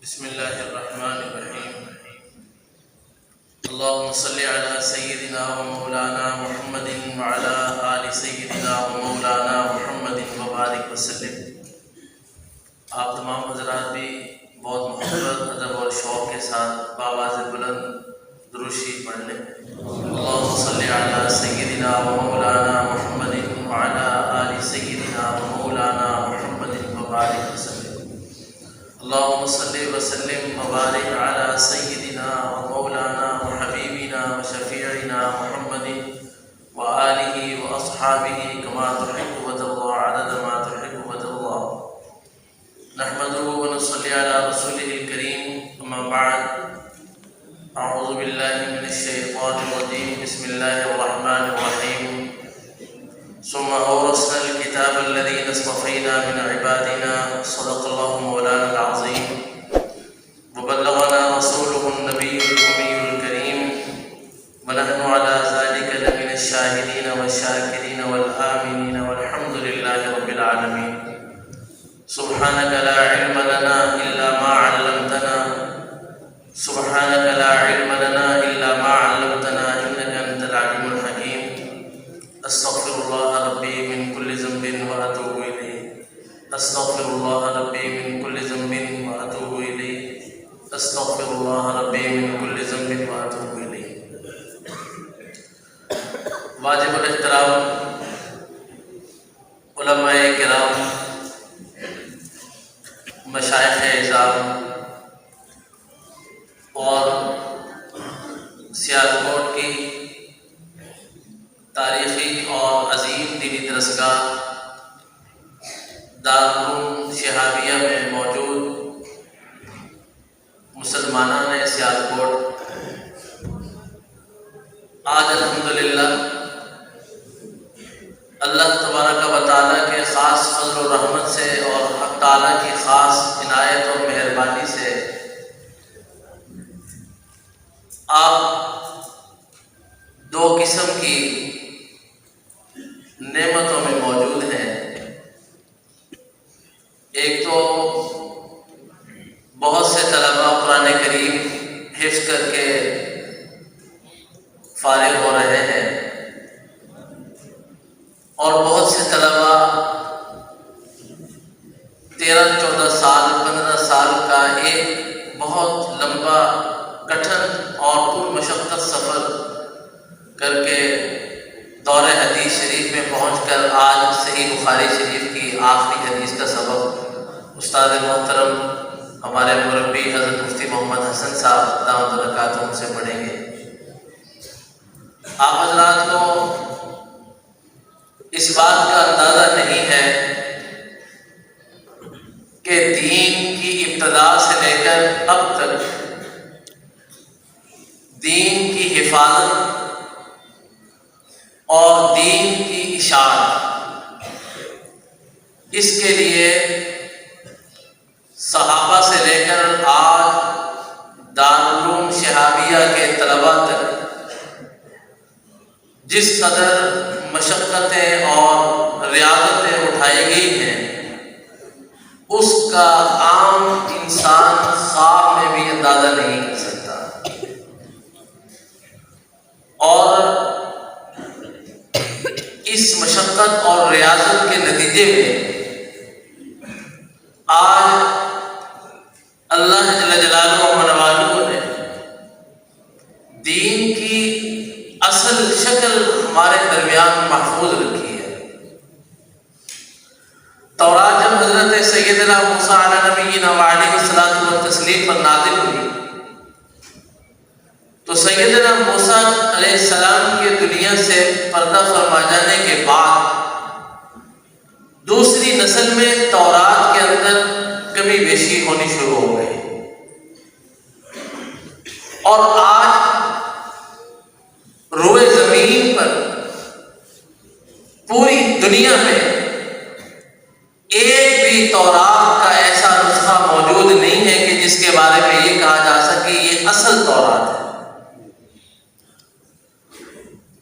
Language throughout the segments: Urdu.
بسم اللہ الرحمن الرحیم اللہم صلی علی سیدنا و مولانا محمد وعلی آل سیدنا و مولانا محمد وبارک وسلم۔ آپ تمام حضرات بھی بہت محبت، ادب اور شوق کے ساتھ بآواز بلند درود شریف پڑھ لیں۔ اللہم صلی علی سیدنا و مولانا محمد وعلی آل سیدنا و مولانا محمد وبارک وسلم۔ اللہم صلی وسلم وبارک علی سیدنا و مولانا و حبیبنا و شفیعنا محمد و آلہ و اصحابہ کما تحب و ترضى عدد ما تحب و ترضى۔ نحمده و نصلی علی رسولہ الکریم، اما بعد، اعوذ باللہ من الشیطان الرجیم، بسم اللہ الرحمن الرحیم۔ ثم أورثنا الكتاب الذين اصطفينا من عبادنا، صدق الله مولانا العظيم، وبلغنا رسوله النبي الأمي الكريم، ونحن على ذلك لمن الشاهدين والشاكرين والآمنين، والحمد لله رب العالمين۔ سبحانك لا علم لنا إلا ما علمتنا، سبحانك لا علم لنا إلا ما علمتنا، إنك أنت العليم الحكيم۔ استغفر الله ربي من كل ذنب وأتوب إليه، استغفر الله ربي من كل ذنب وأتوب إليه، استغفر الله ربي من كل ذنب وأتوب إليه۔ واجب الاحترام علماء کرام، مشائخ اعظام اور سیالکوٹ کی تاریخی اور عظیم دینی درسگاہ دارالعلوم شہابیہ میں موجود مسلمانان سیالکوٹ، آج الحمدللہ اللہ تبارک و تعالیٰ کے خاص فضل و رحمت سے اور حق تعالیٰ کی خاص عنایت اور مہربانی سے آپ دو قسم کی نعمتوں میں موجود ہیں۔ ایک تو بہت سے طلباء قرآن کریم حفظ کر کے فارغ ہو رہے ہیں، اور بہت سے طلباء 13-14 سال 15 سال کا ایک بہت لمبا کٹھن اور پرمشقت سفر کر کے دور حدیث شریف میں پہنچ کر آج صحیح بخاری شریف کی آخری حدیث کا سبق استاد محترم ہمارے مربی حضرت مفتی محمد حسن صاحب دامت برکاتہم سے پڑھیں گے۔ آپ حضرات کو اس بات کا اندازہ نہیں ہے کہ دین کی ابتدا سے لے کر اب تک دین کی حفاظت اور دین کی اشاعت، اس کے لیے صحابہ سے لے کر آج دارالعلوم شہابیہ کے طلباء تک جس قدر مشقتیں اور ریاضتیں اٹھائی گئی ہیں، اس کا عام انسان خواب میں بھی اندازہ نہیں کر سکتا۔ اور اس مشقت اور ریاضت کے نتیجے میں آج اللہ جل جلالہ و نوالہ نے دین کی اصل شکل ہمارے درمیان محفوظ رکھی ہے۔ تورات جب حضرت سیدنا موسیٰ علیہ نبینا وعلیہ الصلاۃ والتسلیم پر نازل ہوئی تو سیدنا موسیٰ علیہ السلام کے دنیا سے پردہ فرما جانے کے بعد دوسری نسل میں تورات کے اندر کمی بیشی ہونی شروع ہو گئی، اور آج روئے زمین پر پوری دنیا میں ایک بھی تورات کا ایسا نسخہ موجود نہیں ہے کہ جس کے بارے میں یہ کہا جا سکے یہ اصل تورات ہے۔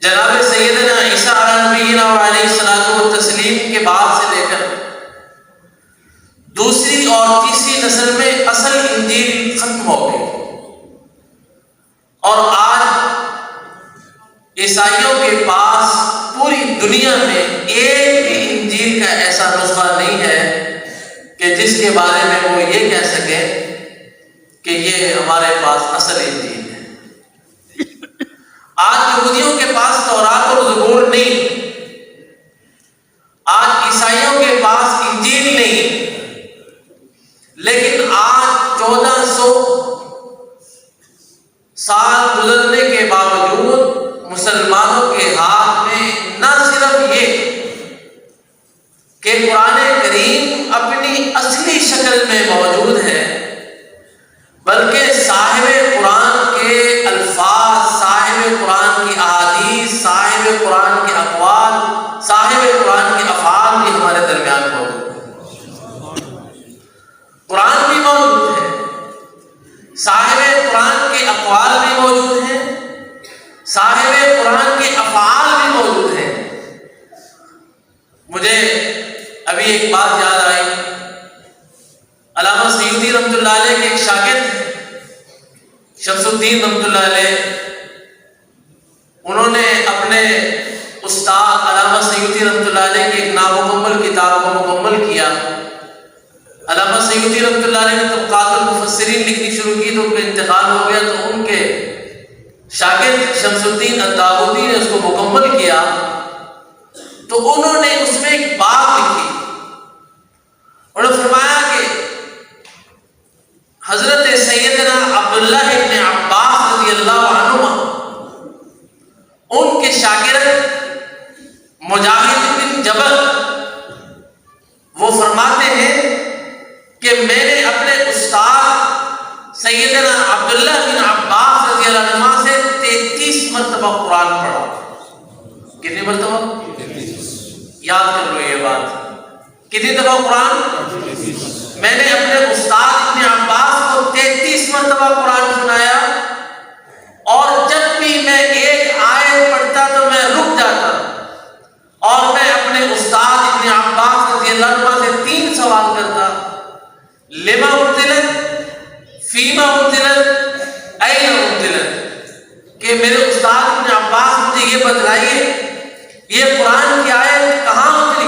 جناب سیدنا عیسیٰ علیہ نبینا علیہ الصلوۃ والتسلیم کے بعد سے لے کر دوسری اور تیسری نسل میں اصل انجیل ختم ہو گئی، اور آج عیسائیوں کے پاس پوری دنیا میں ایک بھی انجیل کا ایسا نسخہ نہیں ہے کہ جس کے بارے میں وہ یہ کہہ سکیں کہ یہ ہمارے پاس اصل انجیل ہے۔ آج یہودیوں کے پاس تورات اور زبور نہیں، آج عیسائیوں کے پاس انجیل نہیں، لیکن آج 1400 سال گزرنے کے باوجود مسلمانوں کے ہاتھ میں نہ صرف یہ کہ قرآن کریم اپنی اصلی شکل میں موجود ہے، بلکہ صاحب قرآن کے الفاظ، صاحب قرآن کی احادیث، صاحب قرآن کے اقوال، صاحب قرآن کے افعال بھی ہمارے درمیان موجود ہیں۔ قرآن بھی موجود ہے، صاحب قرآن کے اقوال بھی موجود ہیں، صاحب قرآن کے افعال بھی موجود ہیں۔ مجھے ابھی ایک بات یاد آئی، علامہ سیوطی رحمۃ اللہ علیہ کے ایک شاگرد شمس الدین رحمۃ اللہ علیہ، انہوں نے اپنے استاد علامہ سیوطی رحمۃ اللہ علیہ کی ایک نامکمل کتاب کو مکمل کیا۔ علامہ سیوطی رحمۃ اللہ علیہ نے طبقات المفسرین لکھنی شروع کی تو ان کا انتقال ہو گیا، تو ان کے شاگرد شمس الدین الداودی نے اس کو مکمل کیا، تو انہوں نے اس میں ایک بات لکھی، انہوں نے فرمایا کہ حضرت سیدنا عبداللہ ابن عباس رضی اللہ عنہ ان کے شاگرد مجاہد بن جبل وہ فرماتے ہیں کہ میں نے اپنے استاد سیدنا عبداللہ بن عباس رضی اللہ عنہ سے 33 مرتبہ قرآن پڑھا۔ کتنی مرتبہ؟ یاد کر لو یہ بات، کتنی دفعہ قرآن؟ میں نے اپنے استاد ابن عباس کو 33 مرتبہ قرآن سنایا، اور جب بھی میں ایک آیت پڑھتا تو میں رک جاتا، اور میں اپنے استاد ابن عباس رضی اللہ عنہ سے 3 سوال کرتا، لما انزلت، فیما انزلت، این انزلت، کہ میرے استاد ابن عباس مجھے یہ بتلائیے یہ قرآن کی آیت کہاں اتری،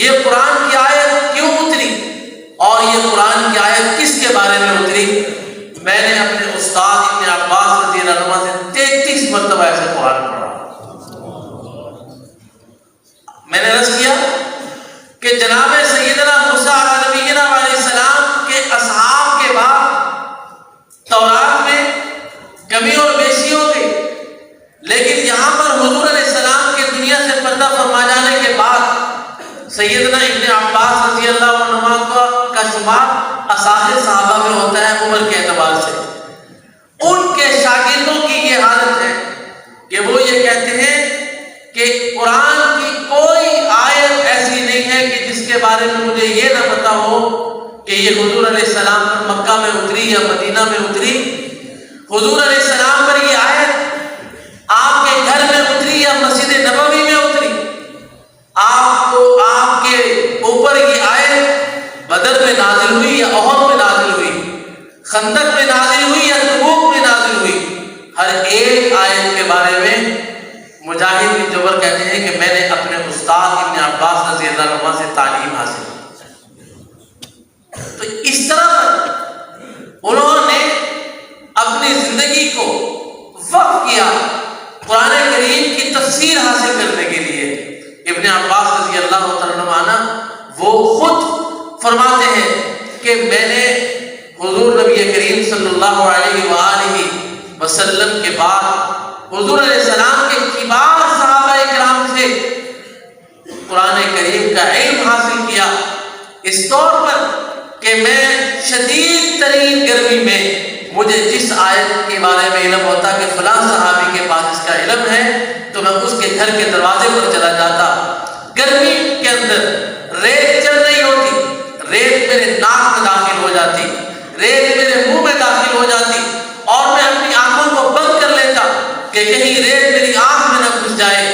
یہ قرآن کی آیت کیوں اتری، اور یہ قرآن کی آیت کس کے بارے میں اتری۔ میں نے اپنے استاد ابن عباس رضی اللہ عنہ سے 33 مرتبہ ایسے قرآن پڑھا۔ میں نے عرض کیا کہ جناب سیدنا موسیٰ علیہ السلام کے اصحاب کے بعد تورات میں کمی اور بیشی ہو گئی، لیکن یہاں پر حضور علیہ السلام کے دنیا سے پردہ فرما جانے کے بعد سیدنا ابن عباس رضی اللہ عنہ کا شمار اصحاب صحابہ میں ہوتا ہے عمر کے اعتبار سے۔ ان کے شاگردوں کی یہ حالت ہے کہ وہ یہ کہتے ہیں کہ قرآن کی کوئی آیت ایسی نہیں ہے کہ جس کے بارے میں مجھے یہ نہ پتا ہو کہ یہ حضور علیہ السلام پر مکہ میں اتری یا مدینہ میں اتری۔ حضور علیہ السلام پر یہ آیت آپ کے گھر میں اتری یا مسجد نبوی میں اتری، آپ کے اوپر یہ آیت بدر میں نازل ہوئی یا احد میں نازل ہوئی، خندق میں نازل ہوئی یا تبوک میں نازل ہوئی، ہر ایک آیت کے بارے میں مجاہد بن جبر کہتے ہیں کہ میں نے اپنے استاد ابن عباس رضی اللہ عنہ سے تعلیم حاصل کی۔ تو اس طرح انہوں نے اپنی زندگی کو وقف کیا قرآن کریم کی تفسیر حاصل کرنے کے لیے۔ ابن عباس رضی اللہ عنہ وہ خود فرماتے ہیں کہ میں نے حضور نبی کریم صلی اللہ علیہ وآلہ وسلم کے بعد حضور علیہ السلام کے کبار صحابہ کرام سے قرآن کریم کا علم حاصل کیا، اس طور پر کہ میں شدید ترین گرمی میں مجھے جس آیت کے بارے میں علم ہوتا کہ فلاں صحابی کے پاس اس کا علم ہے تو میں اس کے گھر کے دروازے پر چلا جاتا۔ گرمی کے اندر ریت چل رہی ہوتی، ریت میرے ناک میں داخل ہو جاتی، ریت میرے منہ میں داخل ہو جاتی، اور میں اپنی آنکھوں کو بند کر لیتا کہ کہیں ریت میری آنکھ میں نہ گھس جائے۔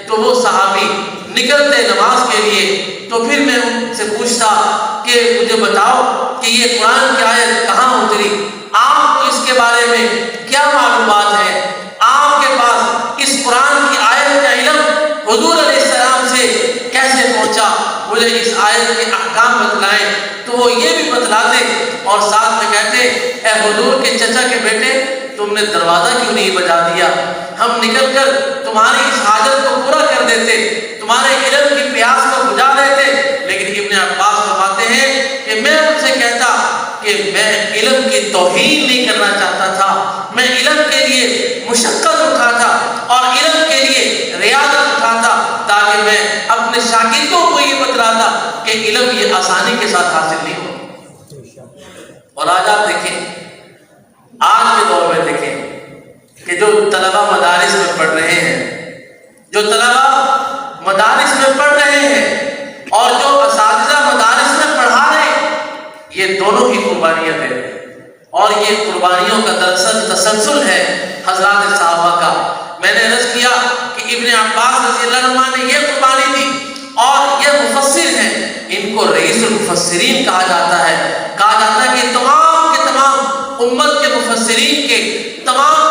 تو وہ صحابی نکلتے نماز کے لیے تو تو پھر میں ان سے پوچھتا کہ مجھے بتاؤ کہ یہ قرآن کی آیت کہاں اتری، آپ کو اس کے بارے میں کیا معلومات ہے، آپ کے پاس اس قرآن کی آیت کا علم حضور علیہ السلام سے کیسے پہنچا، مجھے اس آیت کے احکام بتلائیں۔ تو وہ یہ بھی بتلاتے اور ساتھ میں کہتے، اے حضور کے چچا کے بیٹے، تم نے دروازہ کیوں نہیں بجا دیا، ہم نکل کر تمہاری اس حاجت کو پورا کر دیتے، تمہارے علم کی پیاس کو بجھا دیتے۔ لیکن ابن عباس فرماتے ہیں کہ میں ان سے کہتا کہ میں علم کی توہین نہیں کرنا چاہتا تھا، میں علم کے لیے مشقت اٹھاتا اور علم کے لیے ریاضت اٹھاتا تاکہ میں اپنے شاگردوں کو یہ بتلاتا کہ علم یہ آسانی کے ساتھ حاصل نہیں ہو۔ اور آج آپ دیکھیں، آج کے دور میں دیکھیں کہ جو طلبہ مدارس میں پڑھ رہے ہیں، جو طلبہ مدارس میں پڑھ رہے ہیں اور جو اساتذہ مدارس میں پڑھا رہے ہیں، یہ دونوں ہی قربانیاں دے رہے ہیں۔ اور یہ قربانیوں کا دراصل تسلسل ہے حضرات صحابہ کا۔ میں نے عرض کیا کہ ابن عباس رضی اللہ عنہ نے یہ قربانی دی اور یہ مفسر ہیں، ان کو رئیس المفسرین کہا جاتا ہے۔ کہا جاتا ہے کہ تمام کے تمام امت کے مفسرین کے تمام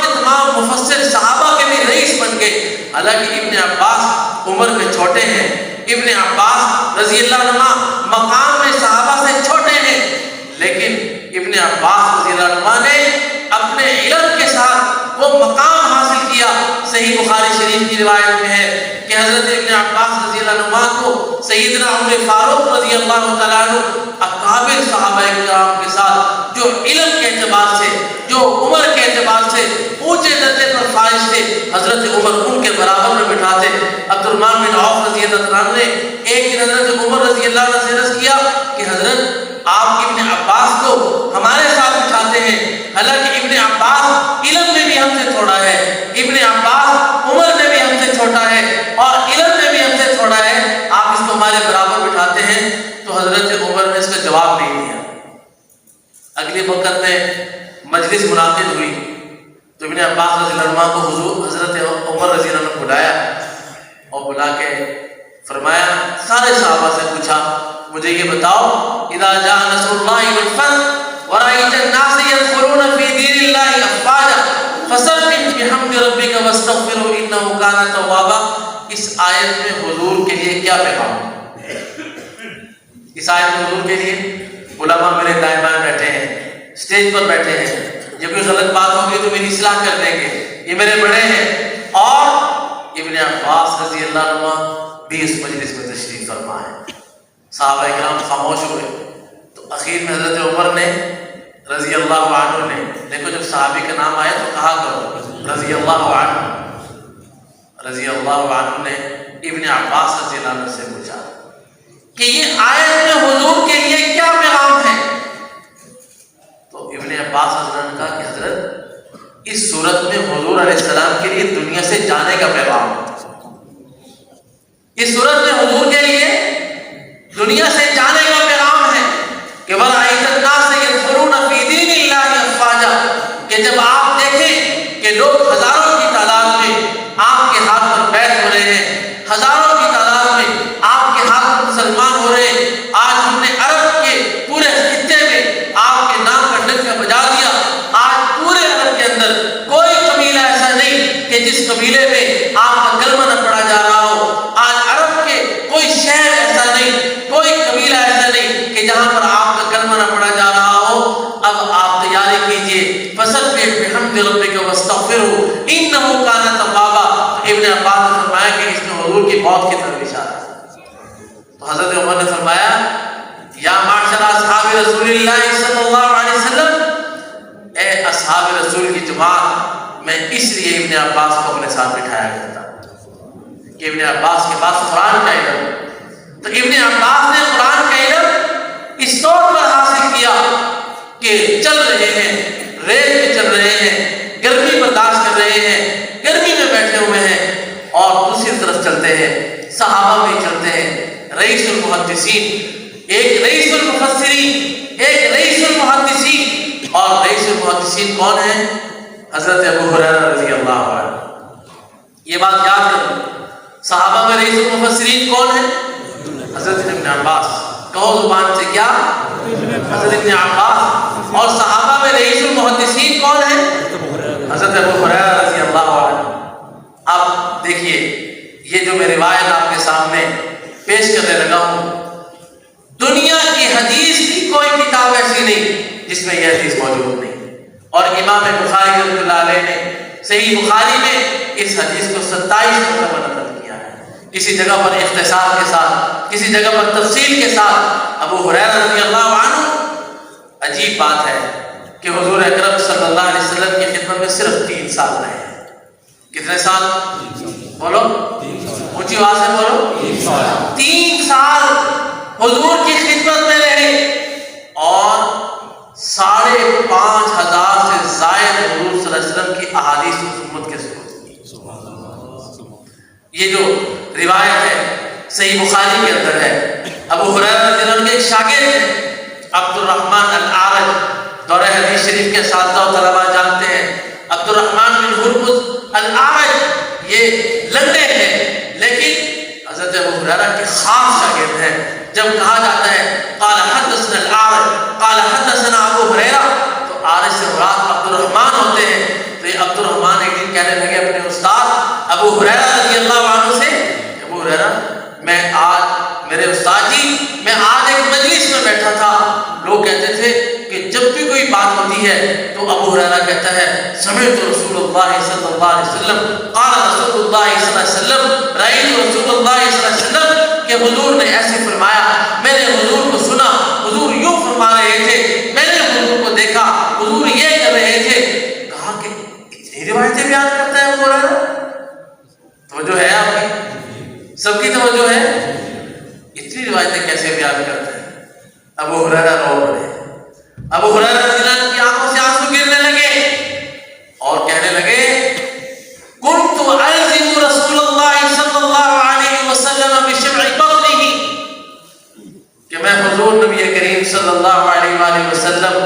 مفسر صحابہ کے بھی رئیس بن گئے۔ حالانکہ ابن عباس عمر میں چھوٹے ہیں، ابن عباس رضی اللہ عنہ مقام میں صحابہ سے چھوٹے ہیں، لیکن ابن عباس رضی اللہ عنہ نے اپنے علم کے ساتھ وہ مقام حاصل کیا۔ صحیح بخاری شریف کی روایت میں ہے کہ حضرت ابن عباس رضی اللہ عنہ کو سیدنا عمر فاروق رضی اللہ تعالیٰ عنہ اکابر صحابہ کرام کے ساتھ جو علم کے اعتبار سے، جو عمر کے اعتبار سے اونچے درجے پر فائز تھے، حضرت عمر ان کے برابر میں بٹھاتے۔ عبد الرحمن بن عوف رضی اللہ عنہ نے ایک دن حضرت عمر رضی اللہ عنہ سے عرض کیا کہ حضرت آپ ابن عباس کو ہمارے ساتھ بٹھاتے ہیں، حالانکہ ابن عباس علم میں بھی ہم سے تھوڑا ہے، ابن عباس عمر میں بھی ہم سے چھوٹا ہے اور علم میں بھی ہم سے تھوڑا ہے، آپ اس کو ہمارے برابر بٹھاتے ہیں۔ تو حضرت عمر نے اس کا جواب نہیں دیا۔ اگلی وقت میں مجلس منعقد ہوئی تو ابن عباس رضی اللہ عنہ کو حضرت عمر رضی اللہ عنہ نے بلایا اور بلا کے فرمایا، سارے صحابہ سے پوچھا، مجھے یہ بتاؤ، اذا جاء نصر اللہ والفتح ورأيت الناس يدخلون في دين الله افواجا فسبح بحمد ربك واستغفره انه كان توابا۔ اس آیت میں حضور کے لیے کیا پیغام ہے؟ اس آیت میں حضور کے لیے علماء میرے دائیں بائیں بیٹھے ہیں، اسٹیج پر بیٹھے ہیں، جب کوئی غلط بات ہوگی تو میری اصلاح کر دیں گے، یہ میرے بڑے ہیں۔ اور ابن عباس رضی اللہ عنہ بھی اس مجلس میں تشریف فرما ہے۔ صحابہ کرام خاموش ہوئے تو اخیر میں حضرت عمر نے رضی اللہ عنہ نے، دیکھو جب صحابی کا نام آیا تو کہا کرو رضی اللہ عنہ، رضی اللہ عنہ نے ابن عباس رضی اللہ عنہ سے پوچھا کہ یہ آیت میں حضور کے لیے کیا پیغام ہے؟ تو ابن عباس رضی اللہ عنہ نے کہا کہ حضرت اس صورت میں حضور علیہ السلام کے لیے دنیا سے جانے کا پیغام ہے۔ اس صورت میں حضور کے لیے دنیا سے جانے کا پیغام ہے کہ وَرَأَيْتَ النَّاسَ يَدْخُلُونَ فِي دِينِ اللَّهِ أَفْوَاجًا، کہ جب آپ دیکھیں کہ لوگ ہزاروں کی تعداد میں آپ کے ہاتھ پر بیعت ہو رہے ہیں، ہزاروں کی تعداد میں آپ کے ہاتھ پر مسلمان ہو رہے ہیں۔ آج ہم نے عرب کے پورے خطے میں آپ کے نام کا ڈنکا بجا دیا۔ آج پورے عرب کے اندر کوئی قبیلہ ایسا نہیں کہ جس قبیلے میں آپ کا کلمہ نہ پڑھا جا رہا ہو۔ آج عرب کے کوئی شہر ایسا نہیں، کوئی قبیلہ ایسا نہیں کہ جہاں پر آپ کا کلمہ نہ پڑھا جا رہا ہو۔ اب آپ تیاری کیجئے، فَسَبِّحْ بِحَمْدِ رَبِّكَ وَاسْتَغْفِرْهُ إِنَّهُ كَانَ تَوَّابًا۔ ابن عباس نے فرمایا کہ اس میں حضور کی موت کی طرف اشارہ ہے۔ تو حضرت عمر نے فرمایا، یا معاشر اصحاب رسول اللہ صلی اللہ علیہ وسلم، اے اصحاب رسول کی جماعت، میں اس لیے ابن عباس کو اپنے ساتھ بٹھایا کرتا کہ ابن عباس کے پاس قرآن کا علم، تو ابن عباس نے قرآن کا علم اس طور پر حاصل کیا کہ چل رہے ہیں، ریت میں چل رہے ہیں، گرمی برداشت کر رہے ہیں، گرمی میں بیٹھے ہوئے ہیں، اور دوسری طرف چلتے ہیں، صحابہ بھی چلتے ہیں، رئیس المحدثین، ایک رئیس المفسرین، ایک رئیس المحدثین، اور رئیس المحدثین کون ہیں؟ حضرت ابو ہریرہ رضی اللہ عنہ۔ یہ بات یاد کرو، صحابہ میں رئیس المفسرین کون ہیں؟ حضرت ابن عباس، کہو زبان سے کیا؟ حضرت ابن عباس. اور صحابہ میں رئیس المحدثین کون ہے؟ حضرت ابو ہریرہ رضی اللہ عنہ. اب دیکھیے یہ جو میں روایت آپ کے سامنے پیش کرنے لگا ہوں، دنیا کی حدیث کی کوئی کتاب ایسی نہیں جس میں یہ حدیث موجود نہیں. اور امام بخاری رحمۃ اللہ علیہ نے صحیح بخاری میں اس حدیث کو 27 مرتبہ نقل کیا ہے، کسی جگہ پر اختصار کے ساتھ، کسی جگہ پر تفصیل کے ساتھ. ابو ہریرہ رضی اللہ عنہ، عجیب بات ہے کہ حضور اکرم صلی اللہ علیہ وسلم کی خدمت میں صرف 3 سال رہے. کتنے سال؟ بولو اونچی آواز سے بولو. 3 سال حضور کی خدمت میں رہے اور 5,500 سے زائد حضور صلی اللہ علیہ وسلم کی احادیث و سنت کے ثبوت. یہ جو روایت ہے صحیح بخاری کے اندر ہے. ابو ہریرہ رضی اللہ عنہ کے ایک شاگرد ہیں عبد الرحمن الاعرج، دورہ حدیث شریف کے اساتذہ و طلباء جانتے ہیں. عبد الرحمن بن ہرمز الاعرج یہ لنگڑے ہیں لیکن حضرت ابو ہریرہ کے خاص شاگرد ہیں. جب کہا جاتا ہے قال حدثنا الاعرج قال حدثنا ابو ہریرہ، تو اعرج سے مراد عبد الرحمن ہوتے ہیں. تو یہ عبد الرحمن ایک دن کہنے لگے اپنے استاد ابو ہریرہ رضی اللہ عنہ سے، ابو ہریرہ میرے استاد جی میں آج ایک مجلس میں بیٹھا تھا، لوگ کہتے تھے کہ جب بھی کوئی بات ہوتی ہے تو ابو ہریرہ کہتا ہے سمعت رسول اللہ صلی اللہ علیہ وسلم قال رسول اللہ صلی اللہ علیہ وسلم رأیت رسول اللہ صلی اللہ علیہ وسلم، کہ حضور نے ایسے فرمایا، میں نے حضور کو سنا، حضور یوں فرما رہے تھے، میں نے حضور کو دیکھا، حضور یہ کر رہے تھے. کہا کہ اتنی روایتیں بیان کرتا ہے ابو ہریرہ؟ توجہ ہے آپ کی؟ سب کی توجہ ہے؟ اتنی روایتیں کیسے بیان کرتے ہیں؟ ابو ہریرہ رو پڑے. ابو ہریرہ رضی اللہ عنہ کی آنکھوں سے آنسو گرنے لگے اور کہنے لگے كنت ألزم رسول الله صلی اللہ علیہ وسلم بشمع بطنه، کہ میں حضور نبی کریم صلی اللہ علیہ وآلہ وسلم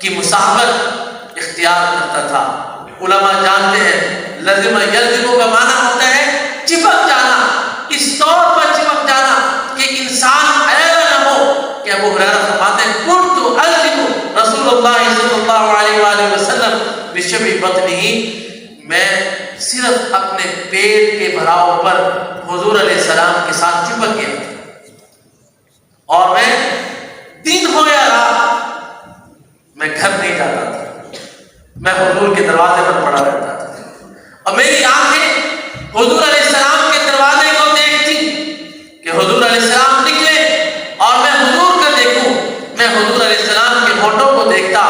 کی مصاحبت اختیار کرتا تھا. علماء جانتے ہیں لازم یلزم کا معنی ہوتا ہے چپک جانا، اس طور پر چپک جانا کہ انسان ایسا نہ ہو کہ ابو ہریرہ فرماتے ہیں كنت ألزم رسول اللہ صلی اللہ علیہ وآلہ وسلم بشمع بطنه، میں صرف اپنے پیٹ کے بھراؤ پر حضور علیہ السلام کے ساتھ چپک گیا تھا، اور میں دن ہو یا رات میں گھر نہیں جاتا تھا، میں حضور کے دروازے پر پڑا رہتا تھا اور میری آنکھیں حضور علیہ السلام کے دروازے کو دیکھتی کہ حضور علیہ السلام نکلے اور میں حضور کا دیکھوں. میں حضور علیہ السلام کے ہونٹوں کو دیکھتا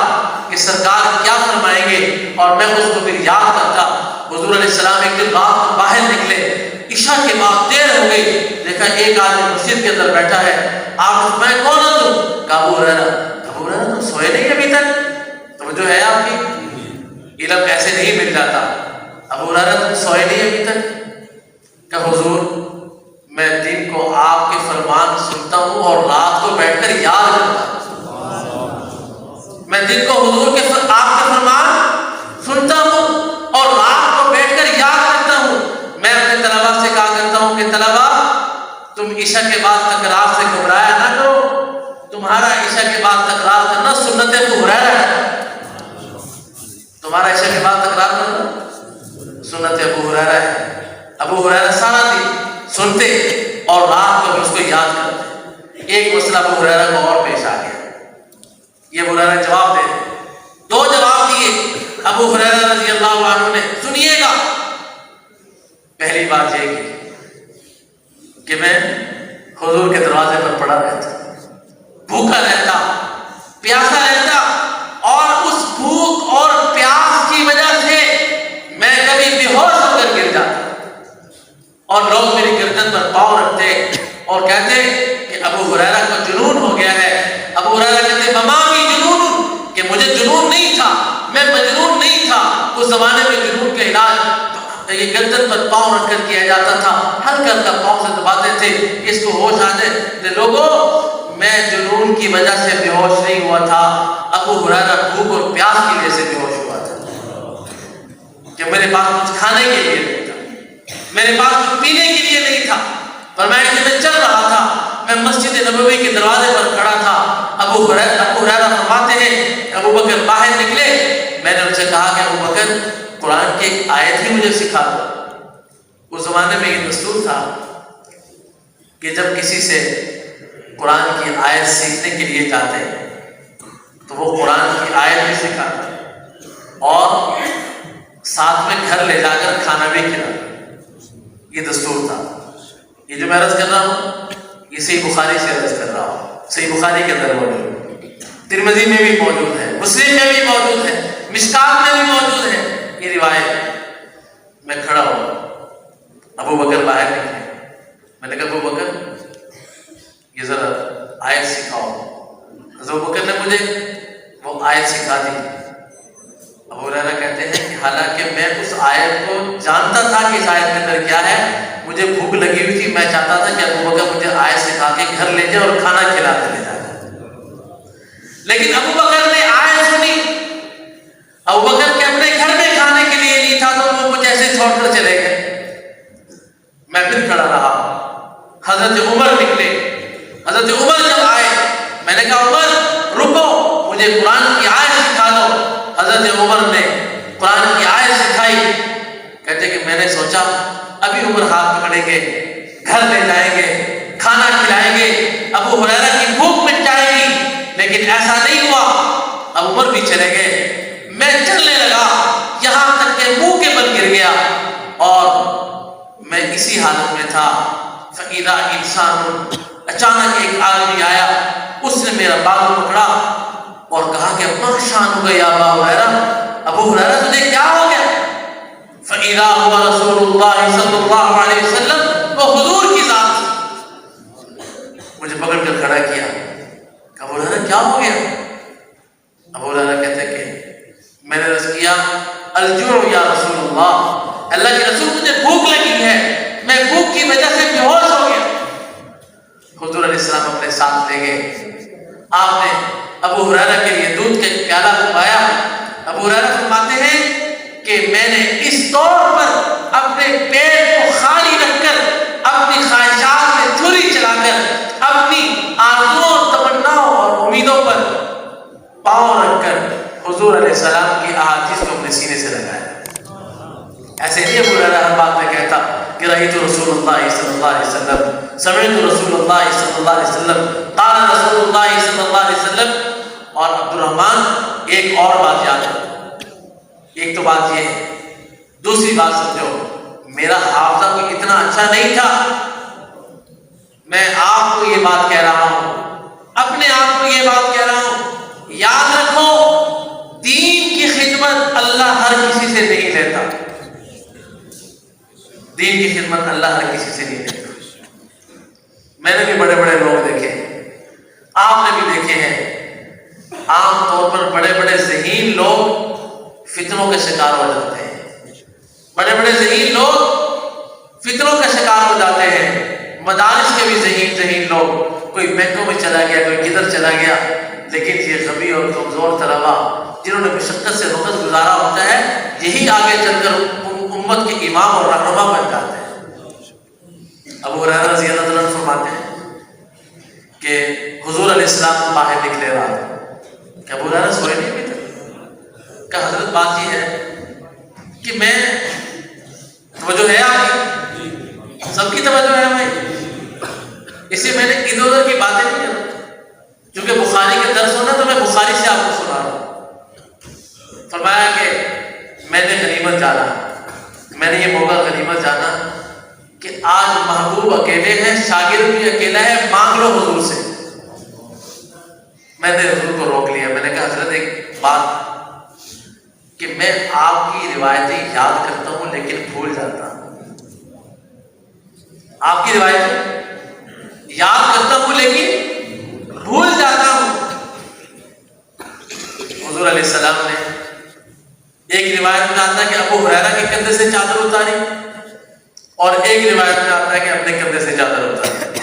کہ سرکار کیا فرمائیں گے اور میں اس کو پھر یاد کرتا. حضور علیہ السلام ایک دن رات کو باہر نکلے، عشاء کے بعد دیر ہو گئی، دیکھا ایک آدمی مسجد کے اندر بیٹھا ہے. آپ میں کون ہوں تم؟ کہا ابو ہریرہ. ابو ہریرہ تم سوئے نہیں ابھی تک؟ توجہ ہے آپ کی؟ علم ایسے نہیں مل جاتا. ابو ہریرہ تم سوئے نہیں ابھی تک؟ کہ حضور میں دن کو آپ کے فرمان سنتا ہوں اور رات کو بیٹھ کر یاد کرتا ہوں. میں دن کو حضور کے آپ کے فرمان سنتا ہوں اور رات کو بیٹھ کر یاد کرتا ہوں. میں اپنے طلباء سے کہا کرتا ہوں کہ طلباء تم عشاء کے بعد تکرار سے گھبرایا نہ کرو، تمہارا عشاء کے بعد تکرار کرنا سنت ابو ہریرہ ہے. تمہارا عشاء کے بعد تکرار کرنا سنت ابو ہریرہ ہے. ابو ہریرہ سارا دن سنتے اور رات کو بھی اس کو یاد کرتے. ایک مسئلہ ابو ہریرہ کو اور پیش آ گیا، یہ ابو ہریرہ جواب دے 2 جواب دیے ابو ہریرہ رضی اللہ عنہ نے. سنیے گا. پہلی بات یہ کہ میں حضور کے دروازے پر پڑا رہتا، بھوکا رہتا، پیاسا رہتا، اور اس بھوک اور پیاس کی وجہ سے میں کبھی بے ہوش ہو کر گر جاتا اور لوگ میری گردن پر پاؤں رکھتے اور کہتے کہ ابو ہریرہ کو جنون ہو گیا ہے. ابو ہریرہ کہتے مامی جنون، کہ مجھے جنون نہیں تھا، میں مجنون نہیں تھا. اس زمانے میں جنون کا علاج یہ گردن پر پاؤں رکھ کر کیا جاتا تھا، ہلکا ہلکا پاؤں سے دباتے تھے اس کو ہوش آ جائے. لوگوں میں جنون کی وجہ سے بے ہوش نہیں ہوا تھا، ابو ہریرہ بھوک اور پیاس کی وجہ سے بے ہوش ہوا تھا کہ میرے پاس کچھ کھانے کے لیے نہیں تھا، میرے پاس کچھ پینے کے لیے نہیں تھا. فرمایا کہ میں چل رہا تھا میں مسجد نبوی کے دروازے پر کھڑا تھا. ابو ہریرہ فرماتے ہیں کہ ابو بکر باہر نکلے. میں نے ان سے کہا کہ ابو بکر قرآن کی ایک آیت ہی مجھے سکھا دو. اس زمانے میں یہ دستور تھا کہ جب کسی سے قرآن کی آیت سیکھنے کے لیے جاتے ہیں تو وہ قرآن کی آیت بھی سکھاتے اور ساتھ میں گھر لے جا کر کھانا بھی کھلاتے. یہ دستور تھا. یہ جو میں عرض کر رہا ہوں یہ صحیح بخاری سے عرض کر رہا ہوں. صحیح بخاری کے اندر موجود، ترمذی میں بھی موجود ہے، مسلم میں بھی موجود ہے، مشکات میں بھی موجود ہے یہ روایت. میں کھڑا ہوں، ابو بکر باہر نکلے. میں نے کہا ابو بکر یہ ذرا آیت سکھاؤ. حضرت ابو بکر نے مجھے وہ آیت سکھا دی. ابو ہریرہ کہتے ہیں کہ حالانکہ میں اس آیت کو جانتا تھا کہ اس آیت کے اندر کیا ہے، مجھے بھوک لگی ہوئی تھی، میں چاہتا تھا کہ ابو بکر مجھے آیت سکھا کے گھر لے جائے اور کھانا کھلا کے لے جائے. لیکن ابو بکر نے آیت سنی. ابو بکر کے اپنے گھر میں کھانے کے لیے نہیں تھا تو وہ مجھے ایسے چھوڑ کر چلے گئے. میں پھر کھڑا رہا. حضرت عمر نکلے. حضرت عمر جب آئے میں نے کہا عمر رکو، مجھے قرآن کی آیت سکھا دو. حضرت عمر نے قرآن کی آیت سکھائی. کہتے کہ میں نے سوچا ابھی عمر ہاتھ پکڑیں گے، گھر لے جائیں گے، کھانا کھلائیں گے، ابو ہریرہ کی بھوک مٹ جائے گی. لیکن ایسا نہیں ہوا. اب عمر بھی چلے گئے. میں چلنے لگا یہاں تک کہ منہ کے بل گر گیا اور میں اسی حالت میں تھا. فَإِذَا إِنسَانٌ، اچانک ایک آدمی آیا. اس نے میرا بازو پکڑا اور کہا کہ مَا شَأْنُكَ يَا أَبَا هُرَيْرَةَ، ابو ہریرہ تجھے کیا ہو گیا؟ فَإِذَا هُوَ رَسُولُ اللَّهِ صلی اللہ علیہ وسلم، وہ حضور کی ذات تھی. مجھے پکڑ کر کھڑا کیا. ابو ہریرہ کیا ہو گیا؟ ابو ہریرہ کہتے کہ میں نے عرض کیا الجوع یا رسول اللہ، اللہ کے رسول مجھے بھوک لگی ہے، میں بھوک کی وجہ سے بے ہوش ہو گیا. حضور علیہ السلام اپنے ساتھ لے گئے. آپ نے ابو ہریرہ کے لیے دودھ کا پیالہ پکوایا. ابو ہریرہ فرماتے ہیں کہ میں نے اس طور پر اپنے پیٹ کو خالی رکھ کر، اپنی خواہشات میں چھری چلا کر، اپنی آرزوؤں، تمناؤں اور امیدوں پر پاؤں رکھ کر حضور علیہ السلام کی احادیث کو اپنے سینے سے لگایا. ایسے نہیں ابو ہریرہ ہر بات میں کہتا کہ رأیت رسول اللہ صلی اللہ علیہ وسلم، سمعت رسول اللہ صلی اللہ علیہ وسلم، قال رسول اللہ صلی اللہ علیہ وسلم. اور عبد الرحمن ایک اور بات یاد ہے. ایک تو بات یہ ہے، دوسری بات سمجھو، میرا حافظہ کوئی اتنا اچھا نہیں تھا. میں آپ کو یہ بات کہہ رہا ہوں، اپنے آپ کو یہ بات کہہ رہا ہوں. یاد رکھو دین کی خدمت اللہ ہر کسی سے نہیں لیتا. دین کی خدمت اللہ ہر کسی سے نہیں لیتا. میں نے بھی بڑے بڑے لوگ دیکھے، آپ نے بھی دیکھے ہیں. عام طور پر بڑے بڑے ذہین لوگ فتنوں کے شکار ہو جاتے ہیں. بڑے بڑے ذہین لوگ فتنوں کا شکار ہو جاتے ہیں. مدارس کے بھی ذہین لوگ، کوئی بینکوں میں چلا گیا، کوئی کدھر چلا گیا. لیکن یہ غبی اور کمزور طلبا جنہوں نے مشقت سے وقت گزارا ہوتا ہے، یہی آگے چل کر امت کے امام اور رہنما بن جاتے ہیں. ابو ہریرہ رضی اللہ عنہ فرماتے ہیں کہ حضور علیہ السلام باہر نکلے رات. کہ ابو ہریرہ سوئے نہیں ابھی تک؟ کہ حضرت بات یہ ہے کہ میں، توجہ ہے آپ کی، سب کی توجہ ہے بھائی، اس لیے میں نے ادھر ادھر کی باتیں نہیں کرتا. کیونکہ بخاری کا درس ہونا تو میں بخاری سے آپ کو سنا رہا ہوں. فرمایا کہ میں نے غنیمت جانا، میں نے یہ موقع غنیمت جانا کہ آج محبوب اکیلے ہیں، شاگرد بھی اکیلا ہے، مانگ لو حضور سے. میں نے حضور کو روک لیا. میں نے کہا حضرت ایک بات کہ میں آپ کی روایتیں یاد کرتا ہوں لیکن بھول جاتا ہوں. آپ کی روایتیں یاد کرتا ہوں لیکن بھول جاتا ہوں. حضور علیہ السلام نے ایک روایت میں آتا ہے کہ ابو ہریرہ کے کندھے سے چادر اتاری، اور ایک روایت میں آتا ہے کہ اپنے کندھے سے چادر اتاری.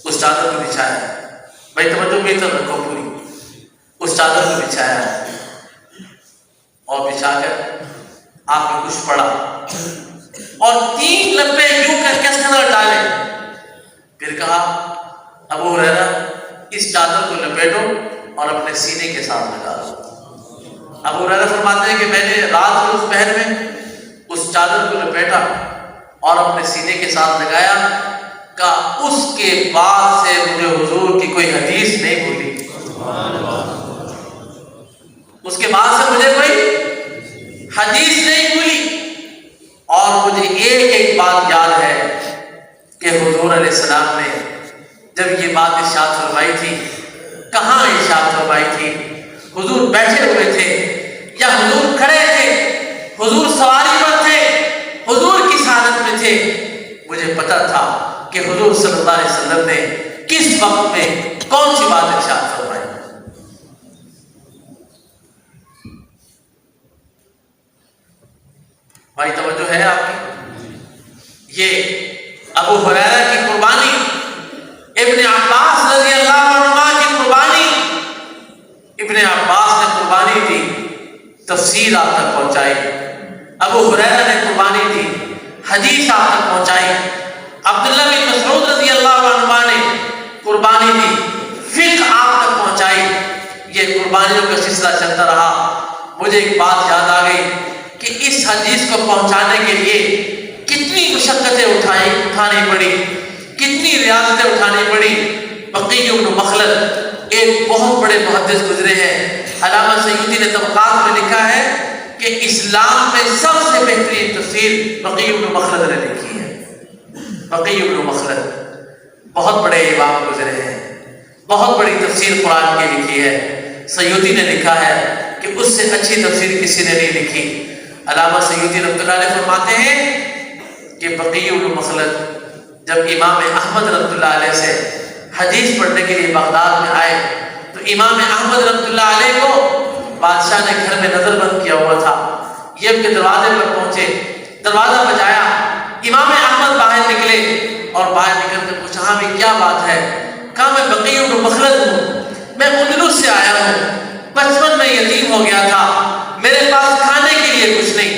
اس چادر کو بچھایا. بھائی توجہ بھی تو رکھو پوری. اس چادر کو بچھایا اور بچھا کر آپ نے کچھ پڑھا اور 3 لمبے یوں کر کے اس کے اندر ڈالے. پھر کہا ابو ہریرہ اس چادر کو لپیٹو اور اپنے سینے کے ساتھ لگا دو۔ ابو ہریرہ فرماتے ہیں کہ میں نے رات کے اس پہر میں اس چادر کو لپیٹا اور اپنے سینے کے ساتھ لگایا، کہ اس کے بعد سے مجھے حضور کی کوئی حدیث نہیں بھولی، اس کے بعد سے مجھے کوئی حدیث نہیں بھولی۔ اور مجھے ایک ایک بات یاد ہے کہ حضور علیہ السلام نے جب یہ بات ارشاد فرمائی تھی، کہاں ارشاد فرمائی تھی؟ حضور بیٹھے ہوئے تھے یا حضور کھڑے تھے، حضور سواری پر تھے، حضور کس حالت میں تھے؟ مجھے پتا تھا کہ حضور صلی اللہ علیہ وسلم نے کس وقت میں کون سی بات ارشاد فرمائی۔ بھائی توجہ ہے آپ کی؟ یہ ابو ہریرہ کی قربانی، ابن عباس رضی اللہ عنہ کی قربانی، ابن عباس نے قربانی دی، تفسیر آپ تک پہنچائی۔ ابو ہریرہ نے قربانی دی، حدیث آپ تک پہنچائی۔ عبداللہ بن مسعود رضی اللہ عنہ نے قربانی دی، فقہ آپ تک پہنچائی۔ یہ قربانیوں کا سلسلہ چلتا رہا۔ مجھے ایک بات یاد آ گئی کہ اس حدیث کو پہنچانے کے لیے کتنی مشقتیں اٹھانی پڑی، کتنی ریاضتیں اٹھانی پڑی۔ بقی بن مخلد ایک بہت بڑے محدث گزرے ہیں، علامہ سیوطی نے طبقات میں لکھا ہے کہ اسلام میں سب سے بہترین تفسیر بقی بن مخلد نے لکھی ہے۔ بقی بن مخلد بہت بڑے امام گزرے ہیں، بہت بڑی تفسیر قرآن کی لکھی ہے۔ سیوطی نے لکھا ہے کہ اس سے اچھی تفسیر کسی نے نہیں لکھی۔ علامہ سیوطی رحمۃ اللہ علیہ فرماتے ہیں کہ بقی بن مخلد جب امام احمد رحمۃ اللہ علیہ سے حدیث پڑھنے کے لیے بغداد میں آئے تو امام احمد رحمۃ اللہ علیہ کو بادشاہ نے گھر میں نظر بند کیا ہوا تھا۔ یہ ان کے دروازے پر پہنچے، دروازہ بجایا، امام احمد باہر نکلے اور باہر نکل کے پوچھا ہاں بھی کیا بات ہے؟ کہا میں بقی بن مخلد ہوں، میں اندلس سے آیا ہوں، بچپن میں یتیم ہو گیا تھا، میرے پاس کھانے کے لیے کچھ نہیں،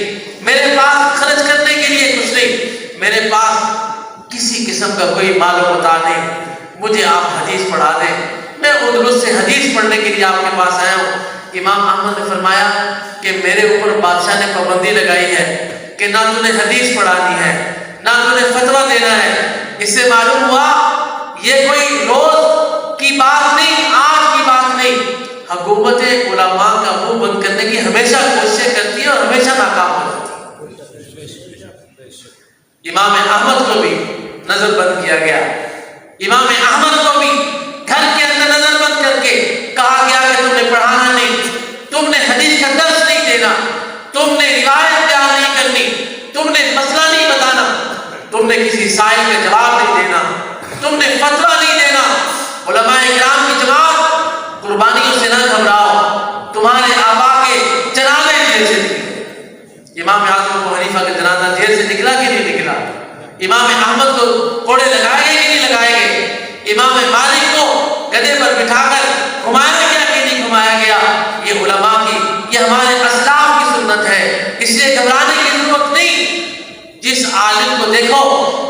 میرے پاس خرچ کرنے کے لیے کچھ نہیں، میرے پاس کسی قسم کا کوئی مال و متاع نہیں، مجھے آپ حدیث پڑھا دیں، میں اندلس سے حدیث پڑھنے کے لیے آپ کے پاس آیا ہوں۔ امام احمد نے فرمایا کہ میرے اوپر بادشاہ نے پابندی لگائی ہے کہ نہ تو نے حدیث پڑھانی ہے، نہ تو نے فتویٰ دینا ہے۔ اس سے معلوم ہوا یہ کوئی روز کی بات نہیں، آج کی بات نہیں، حکومت علماء کا منہ بند کرنے کی ہمیشہ کوششیں کرتی ہے اور ہمیشہ ناکام ہو جاتی ہے۔ امام احمد کو بھی نظر بند کیا گیا، امام احمد کو بھی گھر کے اندر نظر بند کر کے کہا گیا کہ تم نے پڑھانا نہیں، تم نے حدیث کا درس نہیں دینا، تم نے روایت بیان نہیں کرنی، تم نے مسئلہ نہیں بتانا، تم نے کسی سائل کا جواب نہیں دینا، تم نے فتویٰ نہیں دینا۔ علماء کرام کی جماعت، قربانیوں سے نہ گھبراؤ، تمہارے آبا کے جنازے جیل سے نکلے۔ امام اعظم ابو حنیفہ کا جنازہ جیل سے نکلا کہ نہیں نکلا؟ امام احمد کو کوڑے لگائے گئے کہ نہیں لگائے گئے؟ امام مالک کو گدے پر بٹھا کر گھمایا گیا کہ نہیں گھمایا گیا؟ یہ علماء کی، یہ ہمارے اسلاف کی سنت ہے، اس لیے گھبرانے کی ضرورت نہیں۔ جس عالم کو دیکھو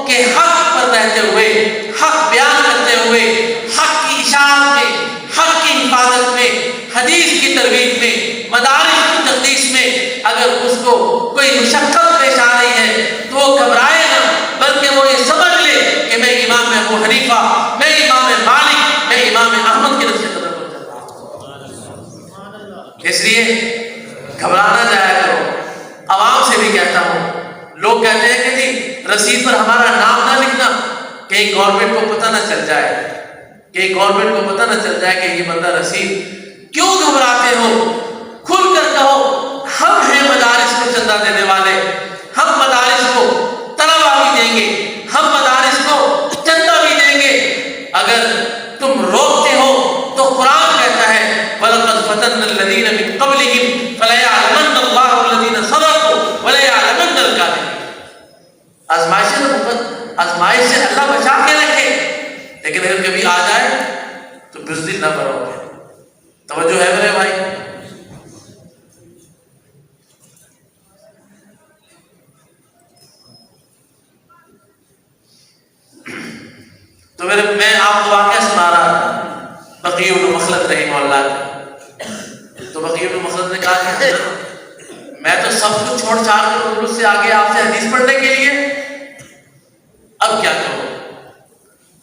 کہ حق پر رہتے ہوئے، حق بیان کرتے ہوئے، حق کی اشاعت میں، حق کی حفاظت میں، حدیث کی ترویج میں، مدارس کی تقدیس میں اگر اس کو کوئی مشقت پیش آ رہی ہے تو وہ گھبرائے نہ، بلکہ وہ یہ سمجھ لے کہ میں امام ابو حنیفہ، میں امام مالک، میں امام احمد کے نقش قدم پر چل رہا ہوں۔ اس لیے گھبرانا جایا کرو۔ عوام سے بھی کہتا ہوں، لوگ کہتے ہیں کہ جی رسید پر ہمارا نام نہ لکھنا، کہیں گورنمنٹ کو پتہ نہ چل جائے، کہیں گورنمنٹ کو پتہ نہ چل جائے کہ یہ بندہ رسید۔ کیوں گھبراتے ہو؟ کھل کر کہو ہم ہیں مدارس کو چندہ دینے والے، ہم مدارس کو طلبہ بھی دیں گے، ہم مدارس کو چندہ بھی دیں گے۔ اگر تم روکتے ہو تو قرآن کہتا ہے وَلَقَدْ فَتَنَّا الَّذِينَ مِن قَبْلِهِمْ فَلَيَعْلَمَنَّ اللَّهُ الَّذِينَ صَدَقُوا وَلَيَعْلَمَنَّ الْكَاذِبِينَ۔ آزمائش سے اللہ بچا کے رکھے، لیکن اگر کبھی آ جائے تو بزدل نہ کرو گے۔ توجہ ہے میرے بھائی؟ تو میں آپ کو واقعہ سنا مخلد رحمہ اللہ کا۔ تو بقی ابن مخلد نے کہا کہ حضرت میں تو سب کچھ چھوڑ چھاڑ کر اردو سے آگے آپ سے حدیث پڑھنے کے لیے، اب کیا کروں؟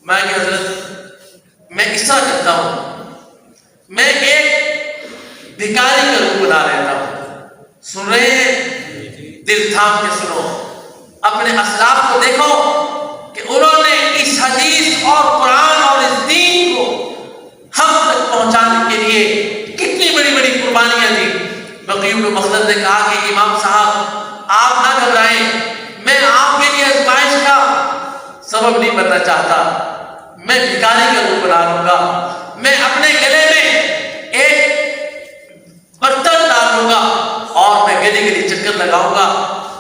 میں کہ حضرت میں اس طرح کرتا ہوں، میں ایک بھکاری کا روپ بنا لیتا ہوں۔ سن رہے ہیں؟ دل تھام کے سنو، اپنے اسلاف کو دیکھو کہ انہوں نے اس حدیث اور قرآن اور اس دین کو ہم تک پہنچانے کے لیے کتنی بڑی بڑی قربانیاں دی۔ بقی بن مخلد نے کہا کہ امام صاحب آپ نہ گھبرائیں، میں آپ کے لیے آزمائش کا سبب نہیں بننا چاہتا، میں بھکاری کا روپ بنا لوں گا، میں اپنے گلے میں ایک برتن ڈال لوں گا اور میں گلی گلی چکر لگاؤں گا،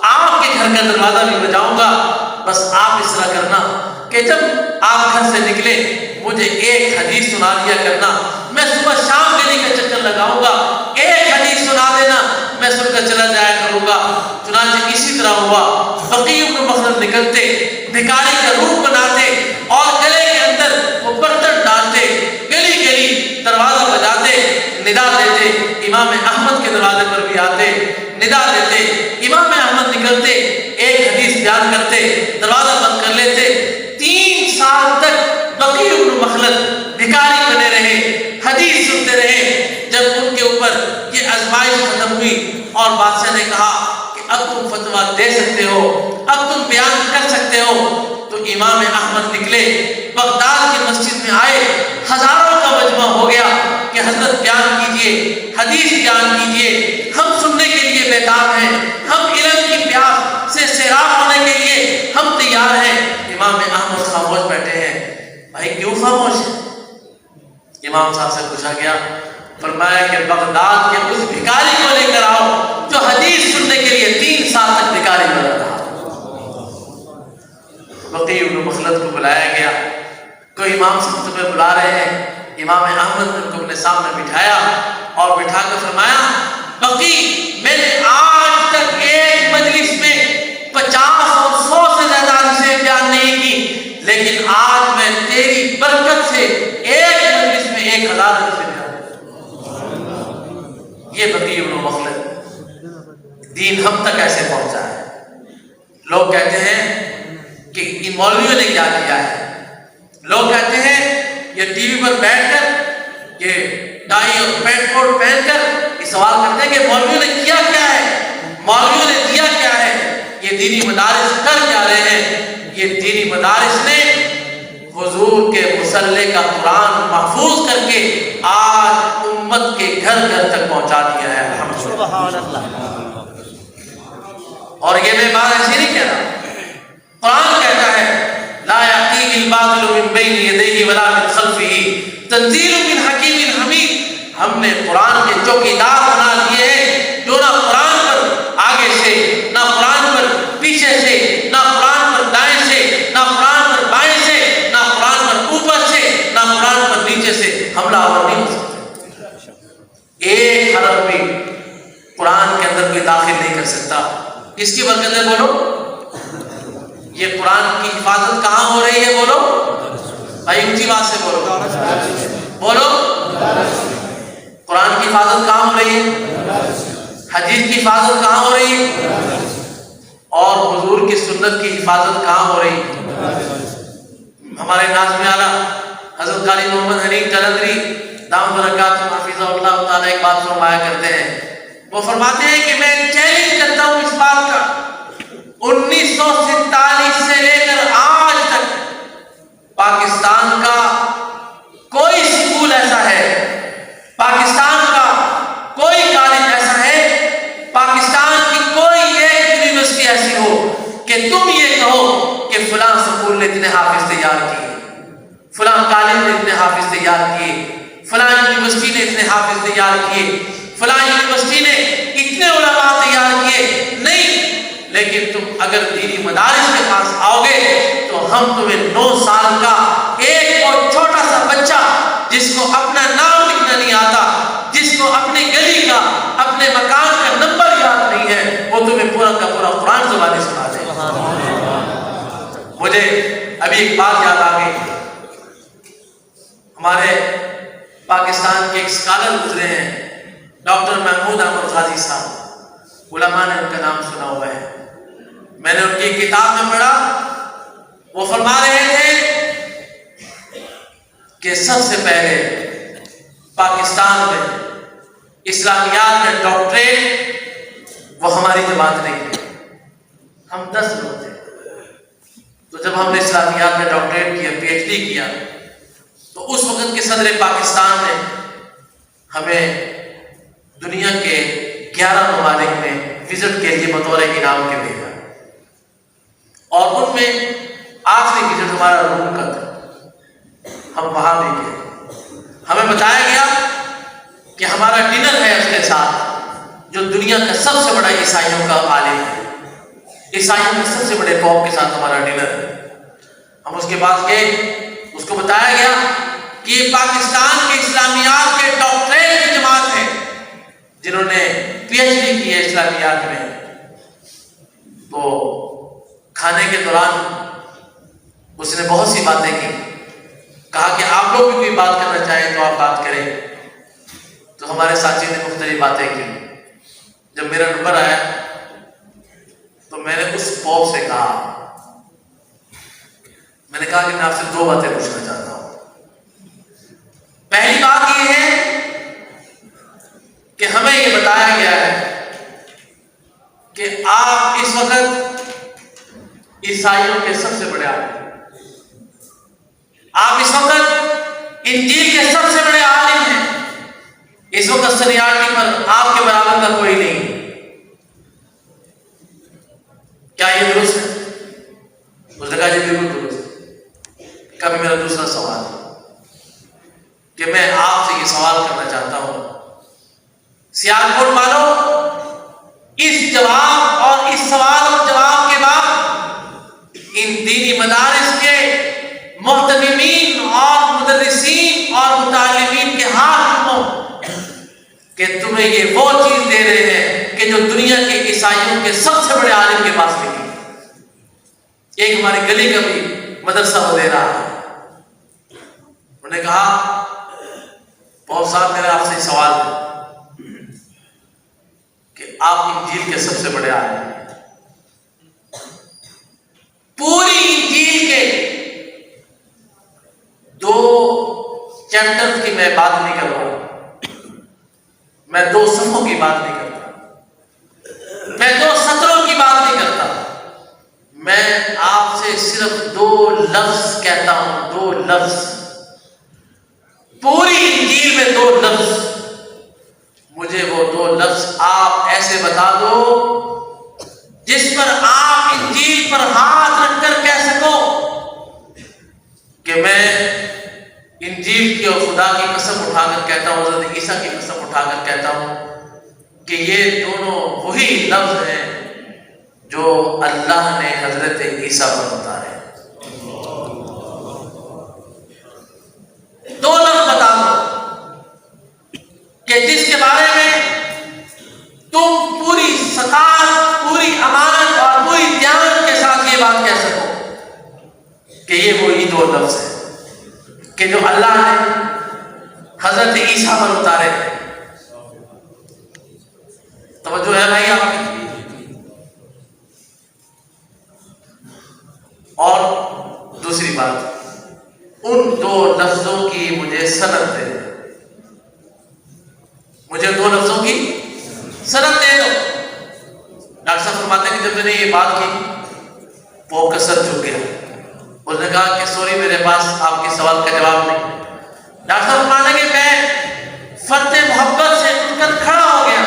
آپ کے گھر کا دروازہ بھی بجاؤں گا۔ بس آپ اس طرح کرنا کہ جب آپ گھر سے نکلے مجھے ایک حدیث سنا دیا کرنا، میں صبح شام گلی کا چکر لگاؤں گا، ایک حدیث سنا دینا، میں سن کر چلا جایا کروں گا۔ چنانچہ اسی طرح ہوا، بقی بن مخلد نکلتے، بھکاری کا روپ بناتے اور گلے کے اندر وہ برتن ڈالتے، گلی گلی دروازہ بجاتے، ندا دیتے، امام احمد کے دروازے پر بھی آتے، ندا دیتے، امام احمد نکلتے، ایک حدیث بیان کرتے، دروازہ بند کر لیتے۔ 3 سال تک بقی بن مخلد بھکاری بنے رہے، حدیث سنتے رہے۔ جب ان کے اوپر یہ آزمائش ختم ہوئی اور بادشاہ نے کہا کہ اب تم فتویٰ دے سکتے ہو، اب تم بیان کر سکتے ہو، تو امام احمد نکلے، بغداد کی مسجد میں آئے، ہزاروں کا مجمع ہو گیا کہ حضرت بیان کیجئے، حدیث بیان کیجئے، ہم سننے کے لیے بیدار ہیں، ہم علم کی پیاس سے سیراب ہونے کے لیے ہم تیار ہیں۔ امام احمد خاموش بیٹھے ہیں۔ بھائی کیوں خاموش ہے؟ امام صاحب سے پوچھا گیا، فرمایا کہ بغداد کے اس بھکاری کو لے کر آؤ جو حدیث سننے کے لیے 3 سال تک بھکاری بنا رہا۔ بقی بن مخلد کو بلایا گیا، کوئی امام صاحب تمہیں بلا رہے ہیں۔ امام احمد نے ان کو اپنے سامنے بٹھایا اور بٹھا کر فرمایا، بقی میں نے آج تک ایک مجلس میں 50 اور 100 سے زیادہ حدیثیں بیان نہیں کی، لیکن آج میں تیری برکت سے ایک مجلس میں 1000 حدیثیں بیان۔ یہ بقی بن مخلد، دین ہم تک ایسے پہنچا ہے۔ لوگ کہتے ہیں کہ ان مولویوں نے کیا کیا ہے، لوگ کہتے ہیں یہ ٹی وی پر بیٹھ کر یہ ٹائی اور پینٹ کوٹ پہن کر یہ سوال کرتے ہیں کہ مولویوں نے کیا کیا ہے، مولویوں نے دیا کیا ہے۔ یہ دینی مدارس کر کیا رہے ہیں؟ یہ دینی مدارس نے حضور کے مصلی کا قرآن محفوظ کر کے آج امت کے گھر گھر تک پہنچا دیا ہے۔ الحمدللہ۔ اور یہ میں بات ایسی نہیں کہہ رہا، قرآن کہتا ہے لا یأتیہ الباطل من بین یدیہ ولا من خلفہ تنزیل من حکیم حمید۔ ہم نے قرآن کے چوکیدار بنا دیے ہیں، جو نہ قرآن پر آگے سے، نہ قرآن پر پیچھے سے، نہ قرآن پر دائیں سے، نہ قرآن پر بائیں سے، نہ قرآن پر اوپر سے، نہ قرآن پر نیچے سے حملہ آور نہیں ہو سکتے۔ ایک حرف بھی قرآن کے اندر کوئی داخل نہیں کر سکتا۔ کس کی برکت ہے بولو؟ یہ قرآن کی حفاظت کہاں ہو رہی ہے بولو؟ بھائی اونچی بات سے بولو، بولو۔ قرآن کی حفاظت کہاں ہو رہی ہے؟ حدیث کی حفاظت کہاں ہو رہی ہے؟ اور حضور کی سنت کی حفاظت کہاں ہو رہی ہے؟ ہمارے ناظم اعلیٰ حضرت قاری محمد حنیف جلندری دامت برکاتہ حفظہ اللہ تعالیٰ ایک بات فرمایا کرتے ہیں، وہ فرماتے ہیں کہ میں چیلنج کرتا ہوں اس بات کا، 1947 سے لے کر آج تک پاکستان کا کوئی سکول ایسا ہے، پاکستان کا کوئی کالج ایسا ہے، پاکستان کی کوئی ایک یونیورسٹی ایسی ہو کہ تم یہ کہو کہ فلاں سکول نے اتنے حافظ تیار کیے، فلاں کالج نے اتنے حافظ تیار کیے، فلاں یونیورسٹی نے اتنے حافظ تیار کیے، فلاں یونیورسٹی نے اتنے علماء تیار کیے، نہیں۔ لیکن تم اگر دینی مدارس کے پاس آؤ گے تو ہم تمہیں 9 سال کا ایک اور چھوٹا سا بچہ جس کو اپنا نام لکھنا نہیں آتا، جس کو اپنی گلی کا، اپنے مکان کا نمبر یاد نہیں ہے، وہ تمہیں پورا کا پورا قرآن زبانی سنا دے۔ مجھے ابھی ایک بات یاد آ گئی، ہمارے پاکستان کے ایک اسکالر گزرے ہیں ڈاکٹر محمود احمد غازی صاحب، علماء نے ان کا نام سنا ہوا ہے. میں نے ان کی کتاب میں پڑھا، وہ فرما رہے تھے کہ سب سے پہلے پاکستان میں اسلامیات میں ڈاکٹریٹ وہ ہماری جماعت نہیں ہے. ہم 10 لوگ تھے. تو جب ہم نے اسلامیات میں ڈاکٹریٹ کیا، پی ایچ ڈی کیا، تو اس وقت کے صدر پاکستان نے ہمیں دنیا کے 11 ممالک میں وزٹ کے لیے بطور انعام کے بھیجا، اور ان میں آخری وزٹ ہمارا روم کا تھا. ہم وہاں بھی گئے. ہمیں بتایا گیا کہ ہمارا ڈنر ہے اس کے ساتھ جو دنیا کا سب سے بڑا عیسائیوں کا عالم ہے. عیسائیوں کے سب سے بڑے قوم کے ساتھ ہمارا ڈنر ہے. ہم اس کے بعد گئے، اس کو بتایا گیا کہ یہ پاکستان کے اسلامیات کے ڈاکٹریٹ کی جماعت ہے جنہوں نے پی ایچ ڈی کی ہے اسلامیات میں. تو کھانے کے دوران اس نے بہت سی باتیں کی. کہا کہ آپ لوگ بھی کوئی بات کرنا چاہیں تو آپ بات کریں. تو ہمارے ساتھی نے مختلف باتیں کی. جب میرا نمبر آیا تو میں نے اس پوپ سے کہا، میں نے کہا کہ میں آپ سے 2 باتیں پوچھنا چاہتا ہوں. پہلی بات یہ ہے کہ ہمیں یہ بتایا گیا ہے کہ آپ اس وقت عیسائیوں کے سب سے بڑے عالم ہیں. آپ اس وقت انجیل کے سب سے بڑے عالم ہیں. اس وقت سینیارٹی پر آپ کے برابر کا کوئی نہیں. کیا یہ درست ہے؟ اس نے کہا یہ بالکل درست ہے. کبھی میرا دوسرا سوال کہ میں آپ سے یہ سوال کرنا چاہتا ہوں، سیالکوٹ والوں، اس جواب اور اس سوال اور جواب کے بعد ان دینی مدارس کے محتمین اور مدرسین اور متعلمین کے ہاتھ ہوں کہ تمہیں یہ وہ چیز دے رہے ہیں کہ جو دنیا کے عیسائیوں کے سب سے بڑے عالم کے پاس نہیں ہے. ایک ہماری گلی کا بھی مدرسہ وہ دے رہا ہے. انہوں نے کہا پوپ صاحب میرا آپ سے سوال ہے کہ آپ انجیل کے سب سے بڑے عالم ہیں. پوری انجیل کے 2 چیپٹر کی میں بات نہیں کر رہا ہوں، میں 2 صفحوں کی بات نہیں کرتا، میں 2 سطروں کی بات نہیں کرتا. میں آپ سے صرف 2 لفظ کہتا ہوں، 2 لفظ. پوری انجیل میں 2 لفظ. مجھے وہ 2 لفظ آپ ایسے بتا دو جس پر آپ انجیل پر ہاتھ رکھ کر کہہ سکو کہ میں انجیل کی اور خدا کی قسم اٹھا کر کہتا ہوں، حضرت عیسیٰ کی قسم اٹھا کر کہتا ہوں کہ یہ دونوں وہی لفظ ہیں جو اللہ نے حضرت عیسیٰ پر اتارے. 2 لفظ بتا دو کہ جس کے بارے میں تم پوری سکاط، پوری امانت اور پوری دیانت کے ساتھ یہ بات کہہ سکو کہ یہ وہی 2 لفظ ہیں کہ جو اللہ نے حضرت عیسیٰ پر اتارے. توجہ ہے بھائی آپ کی؟ اور دوسری بات، ان 2 لفظوں کی مجھے سند دے دو. مجھے 2 لفظوں کی سند دے دو. ڈاکٹر صاحب فرماتے ہیں کہ جب میں نے یہ بات کی پوپ کا سر جھک گیا. اس نے کہا کہ سوری میرے پاس آپ کے سوال کا جواب نہیں. ڈاکٹر صاحب فرماتے ہیں کہ میں فرط محبت سے اٹھ کر کھڑا ہو گیا.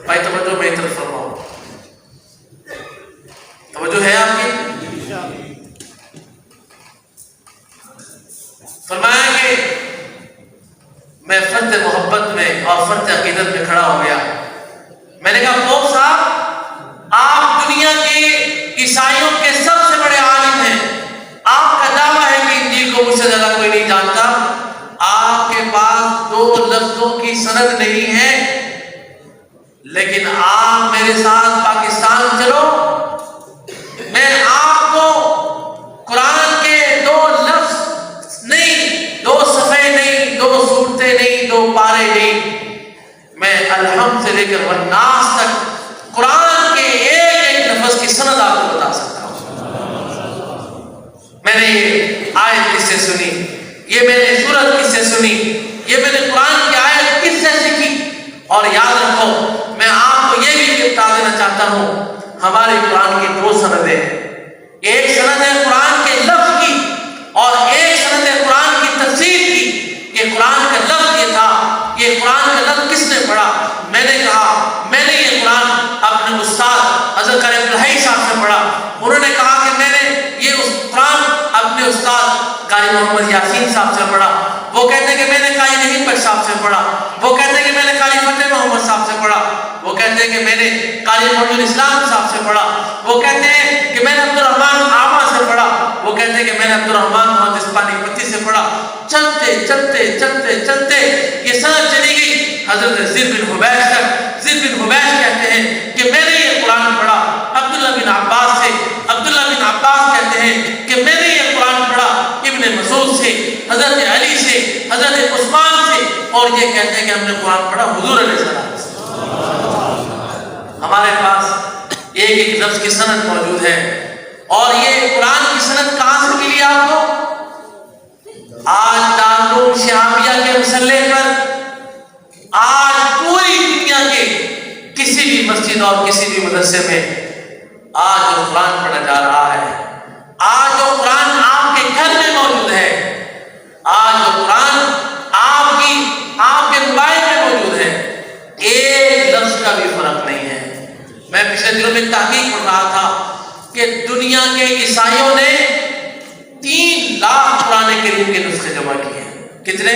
بھائی توجہ میری طرف فرماؤ، توجہ ہے آپ کی؟ فرمایا کہ میں فرط محبت میں اور فرط عقیدت میں کھڑا ہو گیا. میں نے کہا پوپ صاحب آپ دنیا کے عیسائیوں کے سب سے بڑے عالم ہیں. آپ کا دعویٰ ہے کہ انجیل کو مجھ سے زیادہ کوئی نہیں جانتا. آپ کے پاس 2 لفظوں کی سند نہیں ہے، لیکن آپ میرے ساتھ پاکستان چلو، میں آپ کو قرآن دو پارے نہیں، میں الحمد سے لے کر والناس تک قرآن کے ایک ایک لفظ کی سند آپ کو بتا سکتا ہوں۔ میں نے یہ آیت کس سے سنی، یہ میں نے سورت کس سے سنی، یہ میں نے قرآن کی آیت کس سے سیکھی۔ اور یاد رکھو، میں آپ کو یہ بھی بتا دینا چاہتا ہوں، ہمارے قرآن کی دو سندیں ہیں، ایک سند ہے قرآن کے لفظ کی اور ایک سند ہے قرآن کی تفسیر کی، کہ قرآن کا لفظ یہ تھا، یہ قرآن کا لفظ کس نے پڑھا۔ میں نے کہا میں نے یہ قرآن اپنے استاد حضرت قاری عبدالحی صاحب سے پڑھا، انہوں نے کہا کہ میں نے یہ قرآن اپنے استاد قاری محمد یاسین صاحب سے پڑھا، وہ کہتے ہیں کہ میں نے قاری رحیم بخش صاحب سے پڑھا، وہ کہتے ہیں کہ میں نے قاری فتح محمد صاحب سے پڑھا، وہ کہتے ہیں کہ میں نے قاری محمد اسلام صاحب سے پڑھا، وہ کہتے ہیں کہ میں نے عبدالرحمن عامہ سے پڑھا، وہ کہتے ہیں کہ میں نے عبدالرحمن محمد اسپانی پتی سے پڑھا۔ چلتے چلتے چلتے چلتے یہ سند چلی گئی حضرت زید بن حبیش تک۔ زید بن حبیش کہتے ہیں کہ میں نے یہ قرآن پڑھا عبداللہ بن عباس سے، عبداللہ بن عباس کہتے ہیں کہ میں نے یہ قرآن پڑھا ابن مسعود سے، حضرت علی سے، حضرت عثمان سے، اور یہ کہتے ہیں کہ ہم نے قرآن پڑھا حضور علیہ السلام سے۔ ہمارے پاس ایک ایک لفظ کی سند موجود ہے، اور یہ قرآن کی سند کہاں سے ملی آپ کو؟ آج دارالعلوم شہابیہ کے مسلح پر، آج پوری دنیا کے کسی بھی مسجد اور کسی بھی مدرسے میں آج جو قرآن پڑھا جا رہا ہے، آج جو قرآن آپ کے گھر میں موجود ہے، آج جو قرآن آپ کے موبائل میں موجود ہے، ایک لفظ کا بھی فرق نہیں ہے۔ میں پچھلے دنوں میں تحقیق پڑھ رہا تھا کہ دنیا کے عیسائیوں نے 3 لاکھ قرآن کریم کے نسخے جمع کیے۔ کتنے؟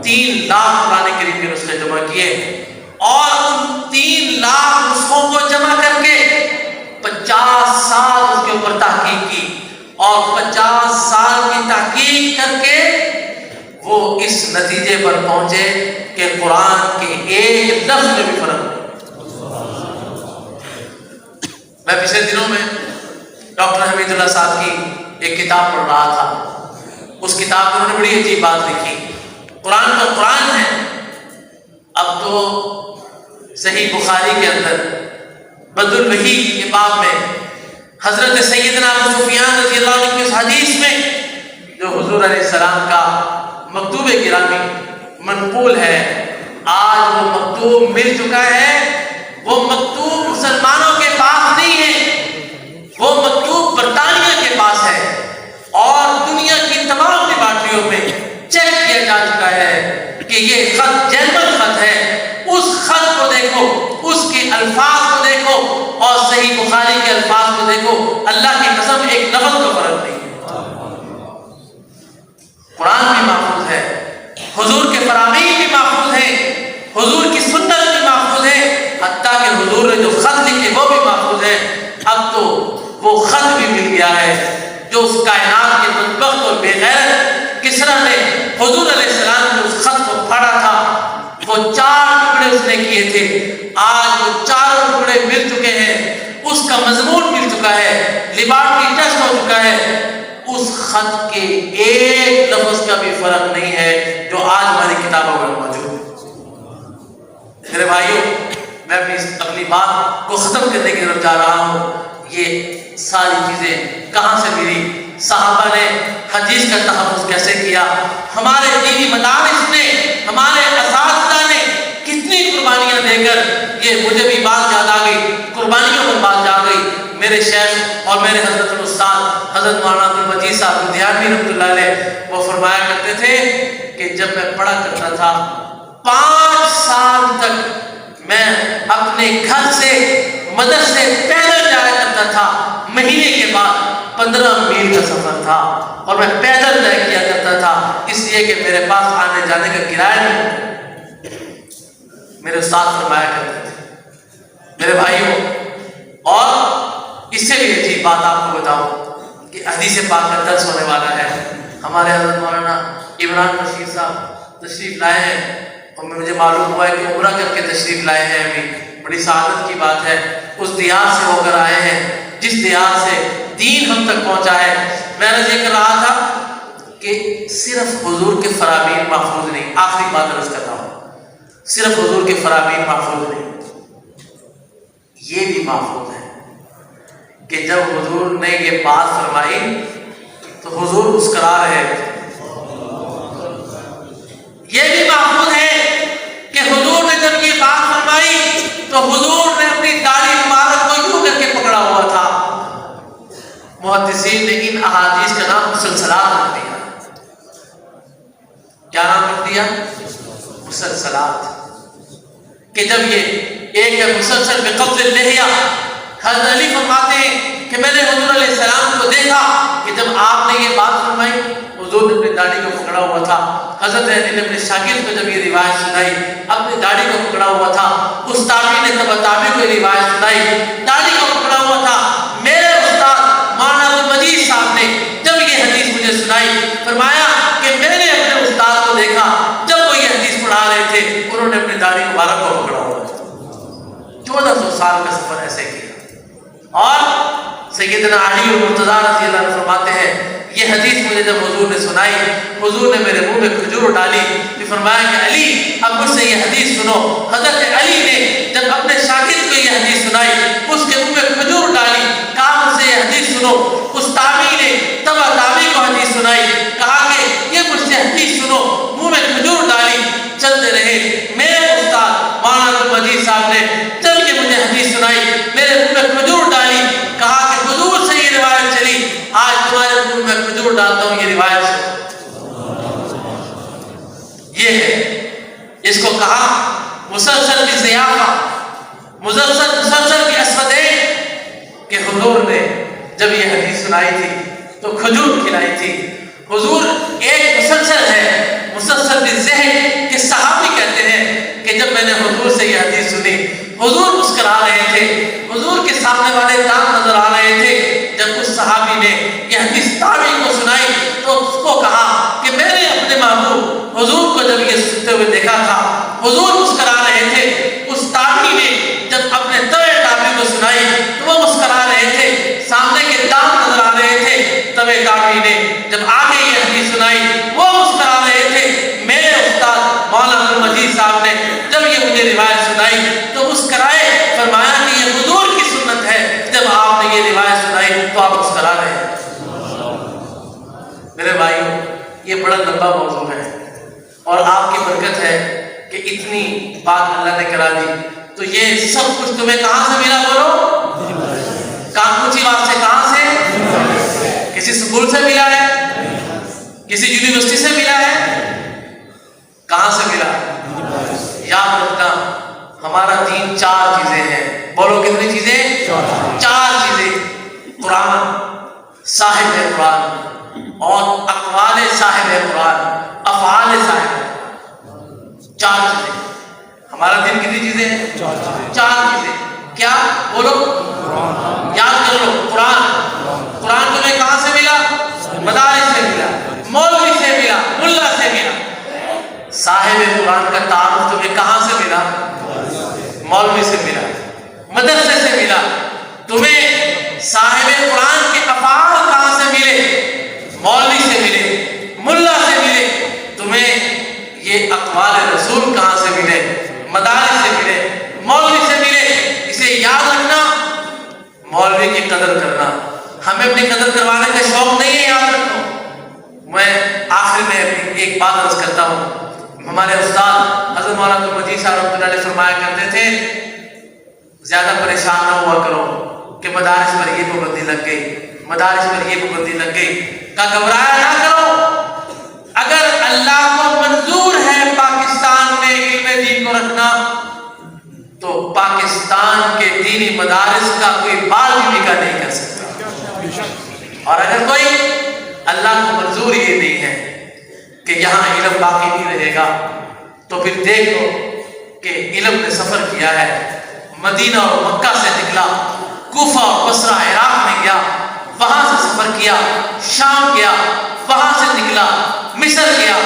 3 لاکھ قرآن کریم کے نسخے جمع کیے، اور ان 3 لاکھ نسخوں کو جمع کر کے 50 سال اس کے اوپر تحقیق کی، اور 50 سال کی تحقیق کر کے وہ اس نتیجے پر پہنچے کہ قرآن کے ایک لفظ میں بھی فرق نہیں۔ میں پچھلے دنوں میں ڈاکٹر حمید اللہ صاحب کی ایک کتاب پڑھ رہا تھا، اس کتاب میں انہوں نے بڑی عجیب بات لکھی۔ قرآن تو قرآن ہے، اب تو صحیح بخاری کے اندر بدء الوحی کے باب میں حضرت سیدنا ابو سفیان رضی اللہ عنہ کی اس حدیث میں جو حضور علیہ السلام کا مکتوب گرامی منقول ہے، آج وہ مکتوب مل چکا ہے۔ وہ مکتوب مسلمانوں کے پاس نہیں ہے، وہ مکتوب برطانیہ کے پاس ہے، اور دنیا کی تمام لیبارٹریوں میں چیک کیا جا چکا ہے کہ یہ خط جرمن خط ہے۔ اس خط کو دیکھو، اس کے الفاظ کو دیکھو، اور صحیح بخاری کے الفاظ کو دیکھو، اللہ کی قسم ایک لفظ کا فرق نہیں ہے۔ قرآن بھی محفوظ ہے، حضور کے فرامین بھی محفوظ ہیں، حضور کی سنت بھی محفوظ ہے، حتیٰ کہ حضور نے جو خط لکھے وہ بھی محفوظ ہے۔ اب تو وہ خط بھی مل گیا ہے جو اس کائنات کے بدبخت اور بے غیرت کسریٰ نے حضور علیہ السلام نے اس خط کو پھاڑا تھا، وہ 4 ٹکڑے اس نے کیے تھے، آج وہ 4 ٹکڑے مل چکے ہیں، اس کا مضمون مل چکا ہے، لیبارٹری ٹیسٹ ہو چکا ہے، اس خط کے ایک لفظ کا بھی فرق نہیں ہے جو آج ہماری کتابوں میں موجود ہے۔ میرے بھائیوں، میں اپنی بات کو ختم کرنے کی طرف جا رہا ہوں۔ یہ ساری چیزیں کہاں سے ملی؟ صحابہ نے حدیث کا تحفظ کیسے کیا؟ ہمارے دینی مدارس نے، ہمارے اساتذہ نے کتنی قربانیاں دے کر، یہ مجھے بھی بات یاد آ گئی، قربانیوں پر بات یاد آ گئی۔ میرے شیخ اور میرے حضرت الاستاد حضرت مولانا عبدالمجید صاحب لدھیانوی رحمۃ اللہ علیہ وہ فرمایا کرتے تھے کہ جب میں پڑھا کرتا تھا 5 سال تک میں اپنے گھر سے مدرسے پیدل جایا کرتا تھا، مہینے کے بعد 15 میل کا سفر تھا، اور میں پیدل طے کیا کرتا تھا، اس لیے کہ میرے پاس آنے جانے کا کرایہ نہیں۔ میرے استاد فرمایا کرتے تھے۔ میرے بھائیوں، اور اس سے بھی عجیب بات آپ کو بتاؤں کہ حدیث پاک کا درس ہونے والا ہے۔ ہمارے حضرت مولانا عمران بشیر صاحب تشریف لائے ہیں، اور مجھے معلوم ہوا ہے کہ عمرہ کر کے تشریف لائے ہیں، ابھی بڑی سعادت کی بات ہے۔ اس دیار سے ہو کر آئے ہیں جس دیار سے دین ہم تک پہنچا ہے۔ میں نے یہ کر رہا تھا کہ صرف حضور کے فرامین محفوظ نہیں، آخری بات عرض کرتا ہوں، صرف حضور کے فرامین محفوظ نہیں، یہ بھی محفوظ ہے کہ جب حضور نے یہ بات فرمائی تو حضور مسکرا رہے تھے۔ یہ بھی محفوظ ہے کہ حضور نے جب یہ بات فرمائی تو حضور نے اپنی داڑھی مبارک کو یوں کر کے پکڑا ہوا تھا۔ محدثین نے ان احادیث کا نام مسلسلات رکھ دیا۔ کیا نام رکھ دیا؟ مسلسلات۔ کہ جب یہ ایک ہے مسلسل بقبض اللحیہ، حضرت علی فرماتے ہیں کہ میں نے حضور علیہ السلام کو دیکھا کہ جب آپ نے یہ بات فرمائی حضور نے اپنی داڑھی کو پکڑا ہوا تھا۔ حضرت علی نے اپنے شاگرد کو جب یہ روایت سنائی اپنی داڑھی کو پکڑا ہوا تھا۔ اس تابعی نے تبع تابعی کو یہ روایت سنائی، داڑھی کو پکڑا ہوا تھا۔ میرے استاد مولانا عبدالمجید صاحب نے جب یہ حدیث مجھے سنائی فرمایا کہ میں نے اپنے استاد کو دیکھا جب وہ یہ حدیث پڑھا رہے تھے انہوں نے اپنی داڑھی مبارک کو پکڑا ہوا تھا۔ 1400 سال کا سفر ایسے کیا۔ اور سیدنا علی مرتضیٰ رضی اللہ عنہ فرماتے ہیں یہ حدیث مجھے جب حضور نے سنائی حضور نے میرے منہ میں کھجور ڈالی، پھر فرمایا کہ علی اب مجھ سے یہ حدیث سنو۔ حضرت علی نے جب اپنے شاگرد کو یہ حدیث سنائی اس کے منہ میں کھجور ڈالی، کہا مجھ سے یہ حدیث سنو۔ اس تابعی نے تبع تابعی کو حدیث سنائی، کہا کہ یہ مجھ سے حدیث سنو، منہ میں کھجور ڈالی۔ چلتے رہے۔ میرے استاد مولانا عبدالمجید صاحب نے جب یہ مجھے حدیث سنائی میرے منہ میں کھجور ڈالی، کہا کہ حضور سے یہ روایت چلی، آج تمہارے منہ میں کھجور ڈالتا ہوں یہ روایت سے۔ یہ ہے، اس کو کہا مسلسل کی ضیافہ، مسلسل کی اسودین، کہ حضور نے جب یہ حدیث سنائی تھی تو کھجور کھلائی تھی۔ حضور ایک مسلسل ہے، مسلسل کی ذہن کے صحابی کہتے ہیں کہ جب میں نے حضور سے یہ حدیث سنی حضور مسکرا رہے تھے، حضور کے سامنے والے دام نظر آ رہے تھے۔ جب اس صحابی نے یہ حدیث تابعی کو سنائی تو اس کو کہا کہ میں نے اپنے محبوب حضور کو جب یہ سنتے ہوئے دیکھا تھا حضور مسکرا رہے تھے۔ اس تابعی نے جب اپنے تبع تابعی کو سنائی تو وہ مسکرا رہے تھے، سامنے کے دام نظر آ رہے تھے۔ تبع تابعی نے جب آگے یہ حدیث سنائی وہ مسکرا رہے تھے۔ میرے استاد مولانا عبدالمجید صاحب نے جب یہ مجھے روایت سنائی تو مسکرائے، فرمایا کہ یہ حضور کی سنت ہے، جب آپ نے یہ روایت سنائی تو آپ مسکرا رہے ہیں۔ میرے بھائیو یہ بڑا لمبا موضوع ہے اور آپ کی برکت ہے کہ اتنی بات اللہ نے کرا دی۔ تو یہ سب کچھ تمہیں کہاں سے ملا بولو؟ کانپوچی بات سے، کہاں سے؟ کسی سکول سے ملا ہے؟ کسی یونیورسٹی سے ملا ہے؟ کہاں سے ملا؟ یاد رکھنا ہمارا دین 4 چیزیں ہیں۔ بولو کتنی چیزیں؟ 4 چیزیں۔ قرآن، صاحب قرآن، اور اقوال صاحب قرآن، افعال صاحب قرآن۔ 4 چیزیں۔ ہمارا دین کتنی چیزیں ہیں؟ 4 چیزیں۔ کیا؟ بولو، یاد کر لو۔ قرآن، قرآن تمہیں کہاں سے ملا؟ مدارس سے ملا، مولوی سے ملا، ملا سے ملا۔ صاحب قرآن کا تعارف تمہیں کہاں سے ملا؟ مولوی سے ملا، مدرسے سے ملا۔ تمہیں صاحب قرآن کے افعال کہاں سے ملے؟ مولوی سے ملے، ملا سے ملے۔ تمہیں یہ اقوال رسول کہاں سے ملے؟ مدارس سے ملے، مولوی سے ملے۔ اسے یاد رکھنا، مولوی کی قدر کرنا۔ ہمیں اپنی قدر کروانے کا شوق نہیں ہے، یاد رکھو۔ میں آخر میں ایک بات عرض کرتا ہوں۔ ہمارے استاد حضرت مولانا عبدالمجید صاحب رحمۃ اللہ علیہ فرمایا کرتے تھے زیادہ پریشان نہ ہوا کرو کہ مدارس پر یہ پابندی لگ گئی، مدارس پر یہ پابندی لگ گئی، کا گھبرایا نہ کرو۔ اگر اللہ کو منظور ہے پاکستان میں علم دین کو رکھنا تو پاکستان کے دینی مدارس کا کوئی بال بھی نگاہ نہیں کر سکتا۔ اور اگر کوئی اللہ کو منظور یہ نہیں ہے کہ یہاں علم باقی نہیں رہے گا تو پھر دیکھ لو کہ علم نے سفر کیا ہے، مدینہ اور مکہ سے نکلا، کوفہ اور بصرہ عراق میں گیا، وہاں سے سفر کیا، شام گیا، وہاں سے نکلا، مصر گیا،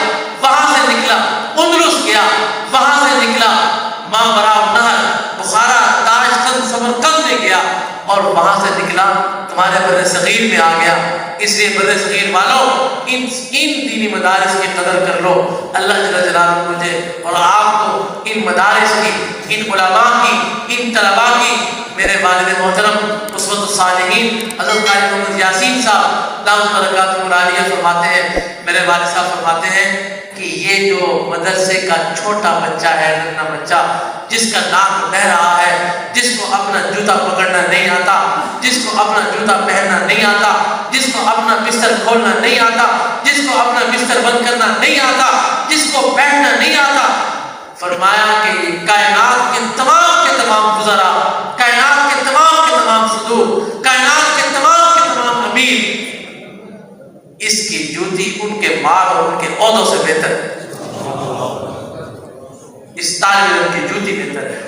وہاں سے نکلا، اندلس گیا، وہاں سے نکلا، ماوراء النہر، بخارا، تاشقند، سمرقند میں گیا اور وہاں سے نکلا تو تمہارے بر صغیر میں آ گیا، اس لیے بر صغیر والوں ان دینی مدارس کی قدر کر لو۔ اللہ جل جلالہ مجھے اور آپ کو ان مدارس کی، ان علماء کی، ان طلباء کی، میرے والد محترم اسوۃ الصالحین حضرت قاری محمد یاسین صاحب دامت برکاتہم العالیہ فرماتے ہیں، میرے والد صاحب فرماتے ہیں کہ یہ جو مدرسے کا چھوٹا بچہ ہے، ننھا بچہ جس کا ناک بہ رہا ہے، جس کو اپنا جوتا پکڑنا نہیں آتا، جس کو اپنا جوتا پہننا نہیں آتا، جس کو اپنا بستر کھولنا نہیں آتا، جس کو اپنا بستر بند کرنا نہیں آتا، جس کو بیٹھنا نہیں آتا، فرمایا کہ کائنات کے تمام وزراء، کائنات کے تمام صدور، کائنات کے تمام امیر، اس کی جوتی ان کے مال اور ان کے عہدوں سے بہتر ہے، اس طالب علم کی جوتی بہتر ہے۔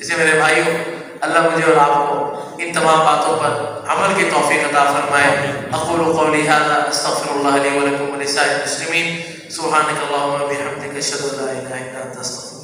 اسے میرے بھائیوں، اللہ مجھے اور آپ کو ان تمام باتوں پر عمل کی توفیق عطا فرمائے۔ اقول قولی ھذا استغفر اللہ لی ولکم ولسائر المسلمین، سبحانک اللہم وبحمدک اشہد ان لا الہ الا انت استغفرک۔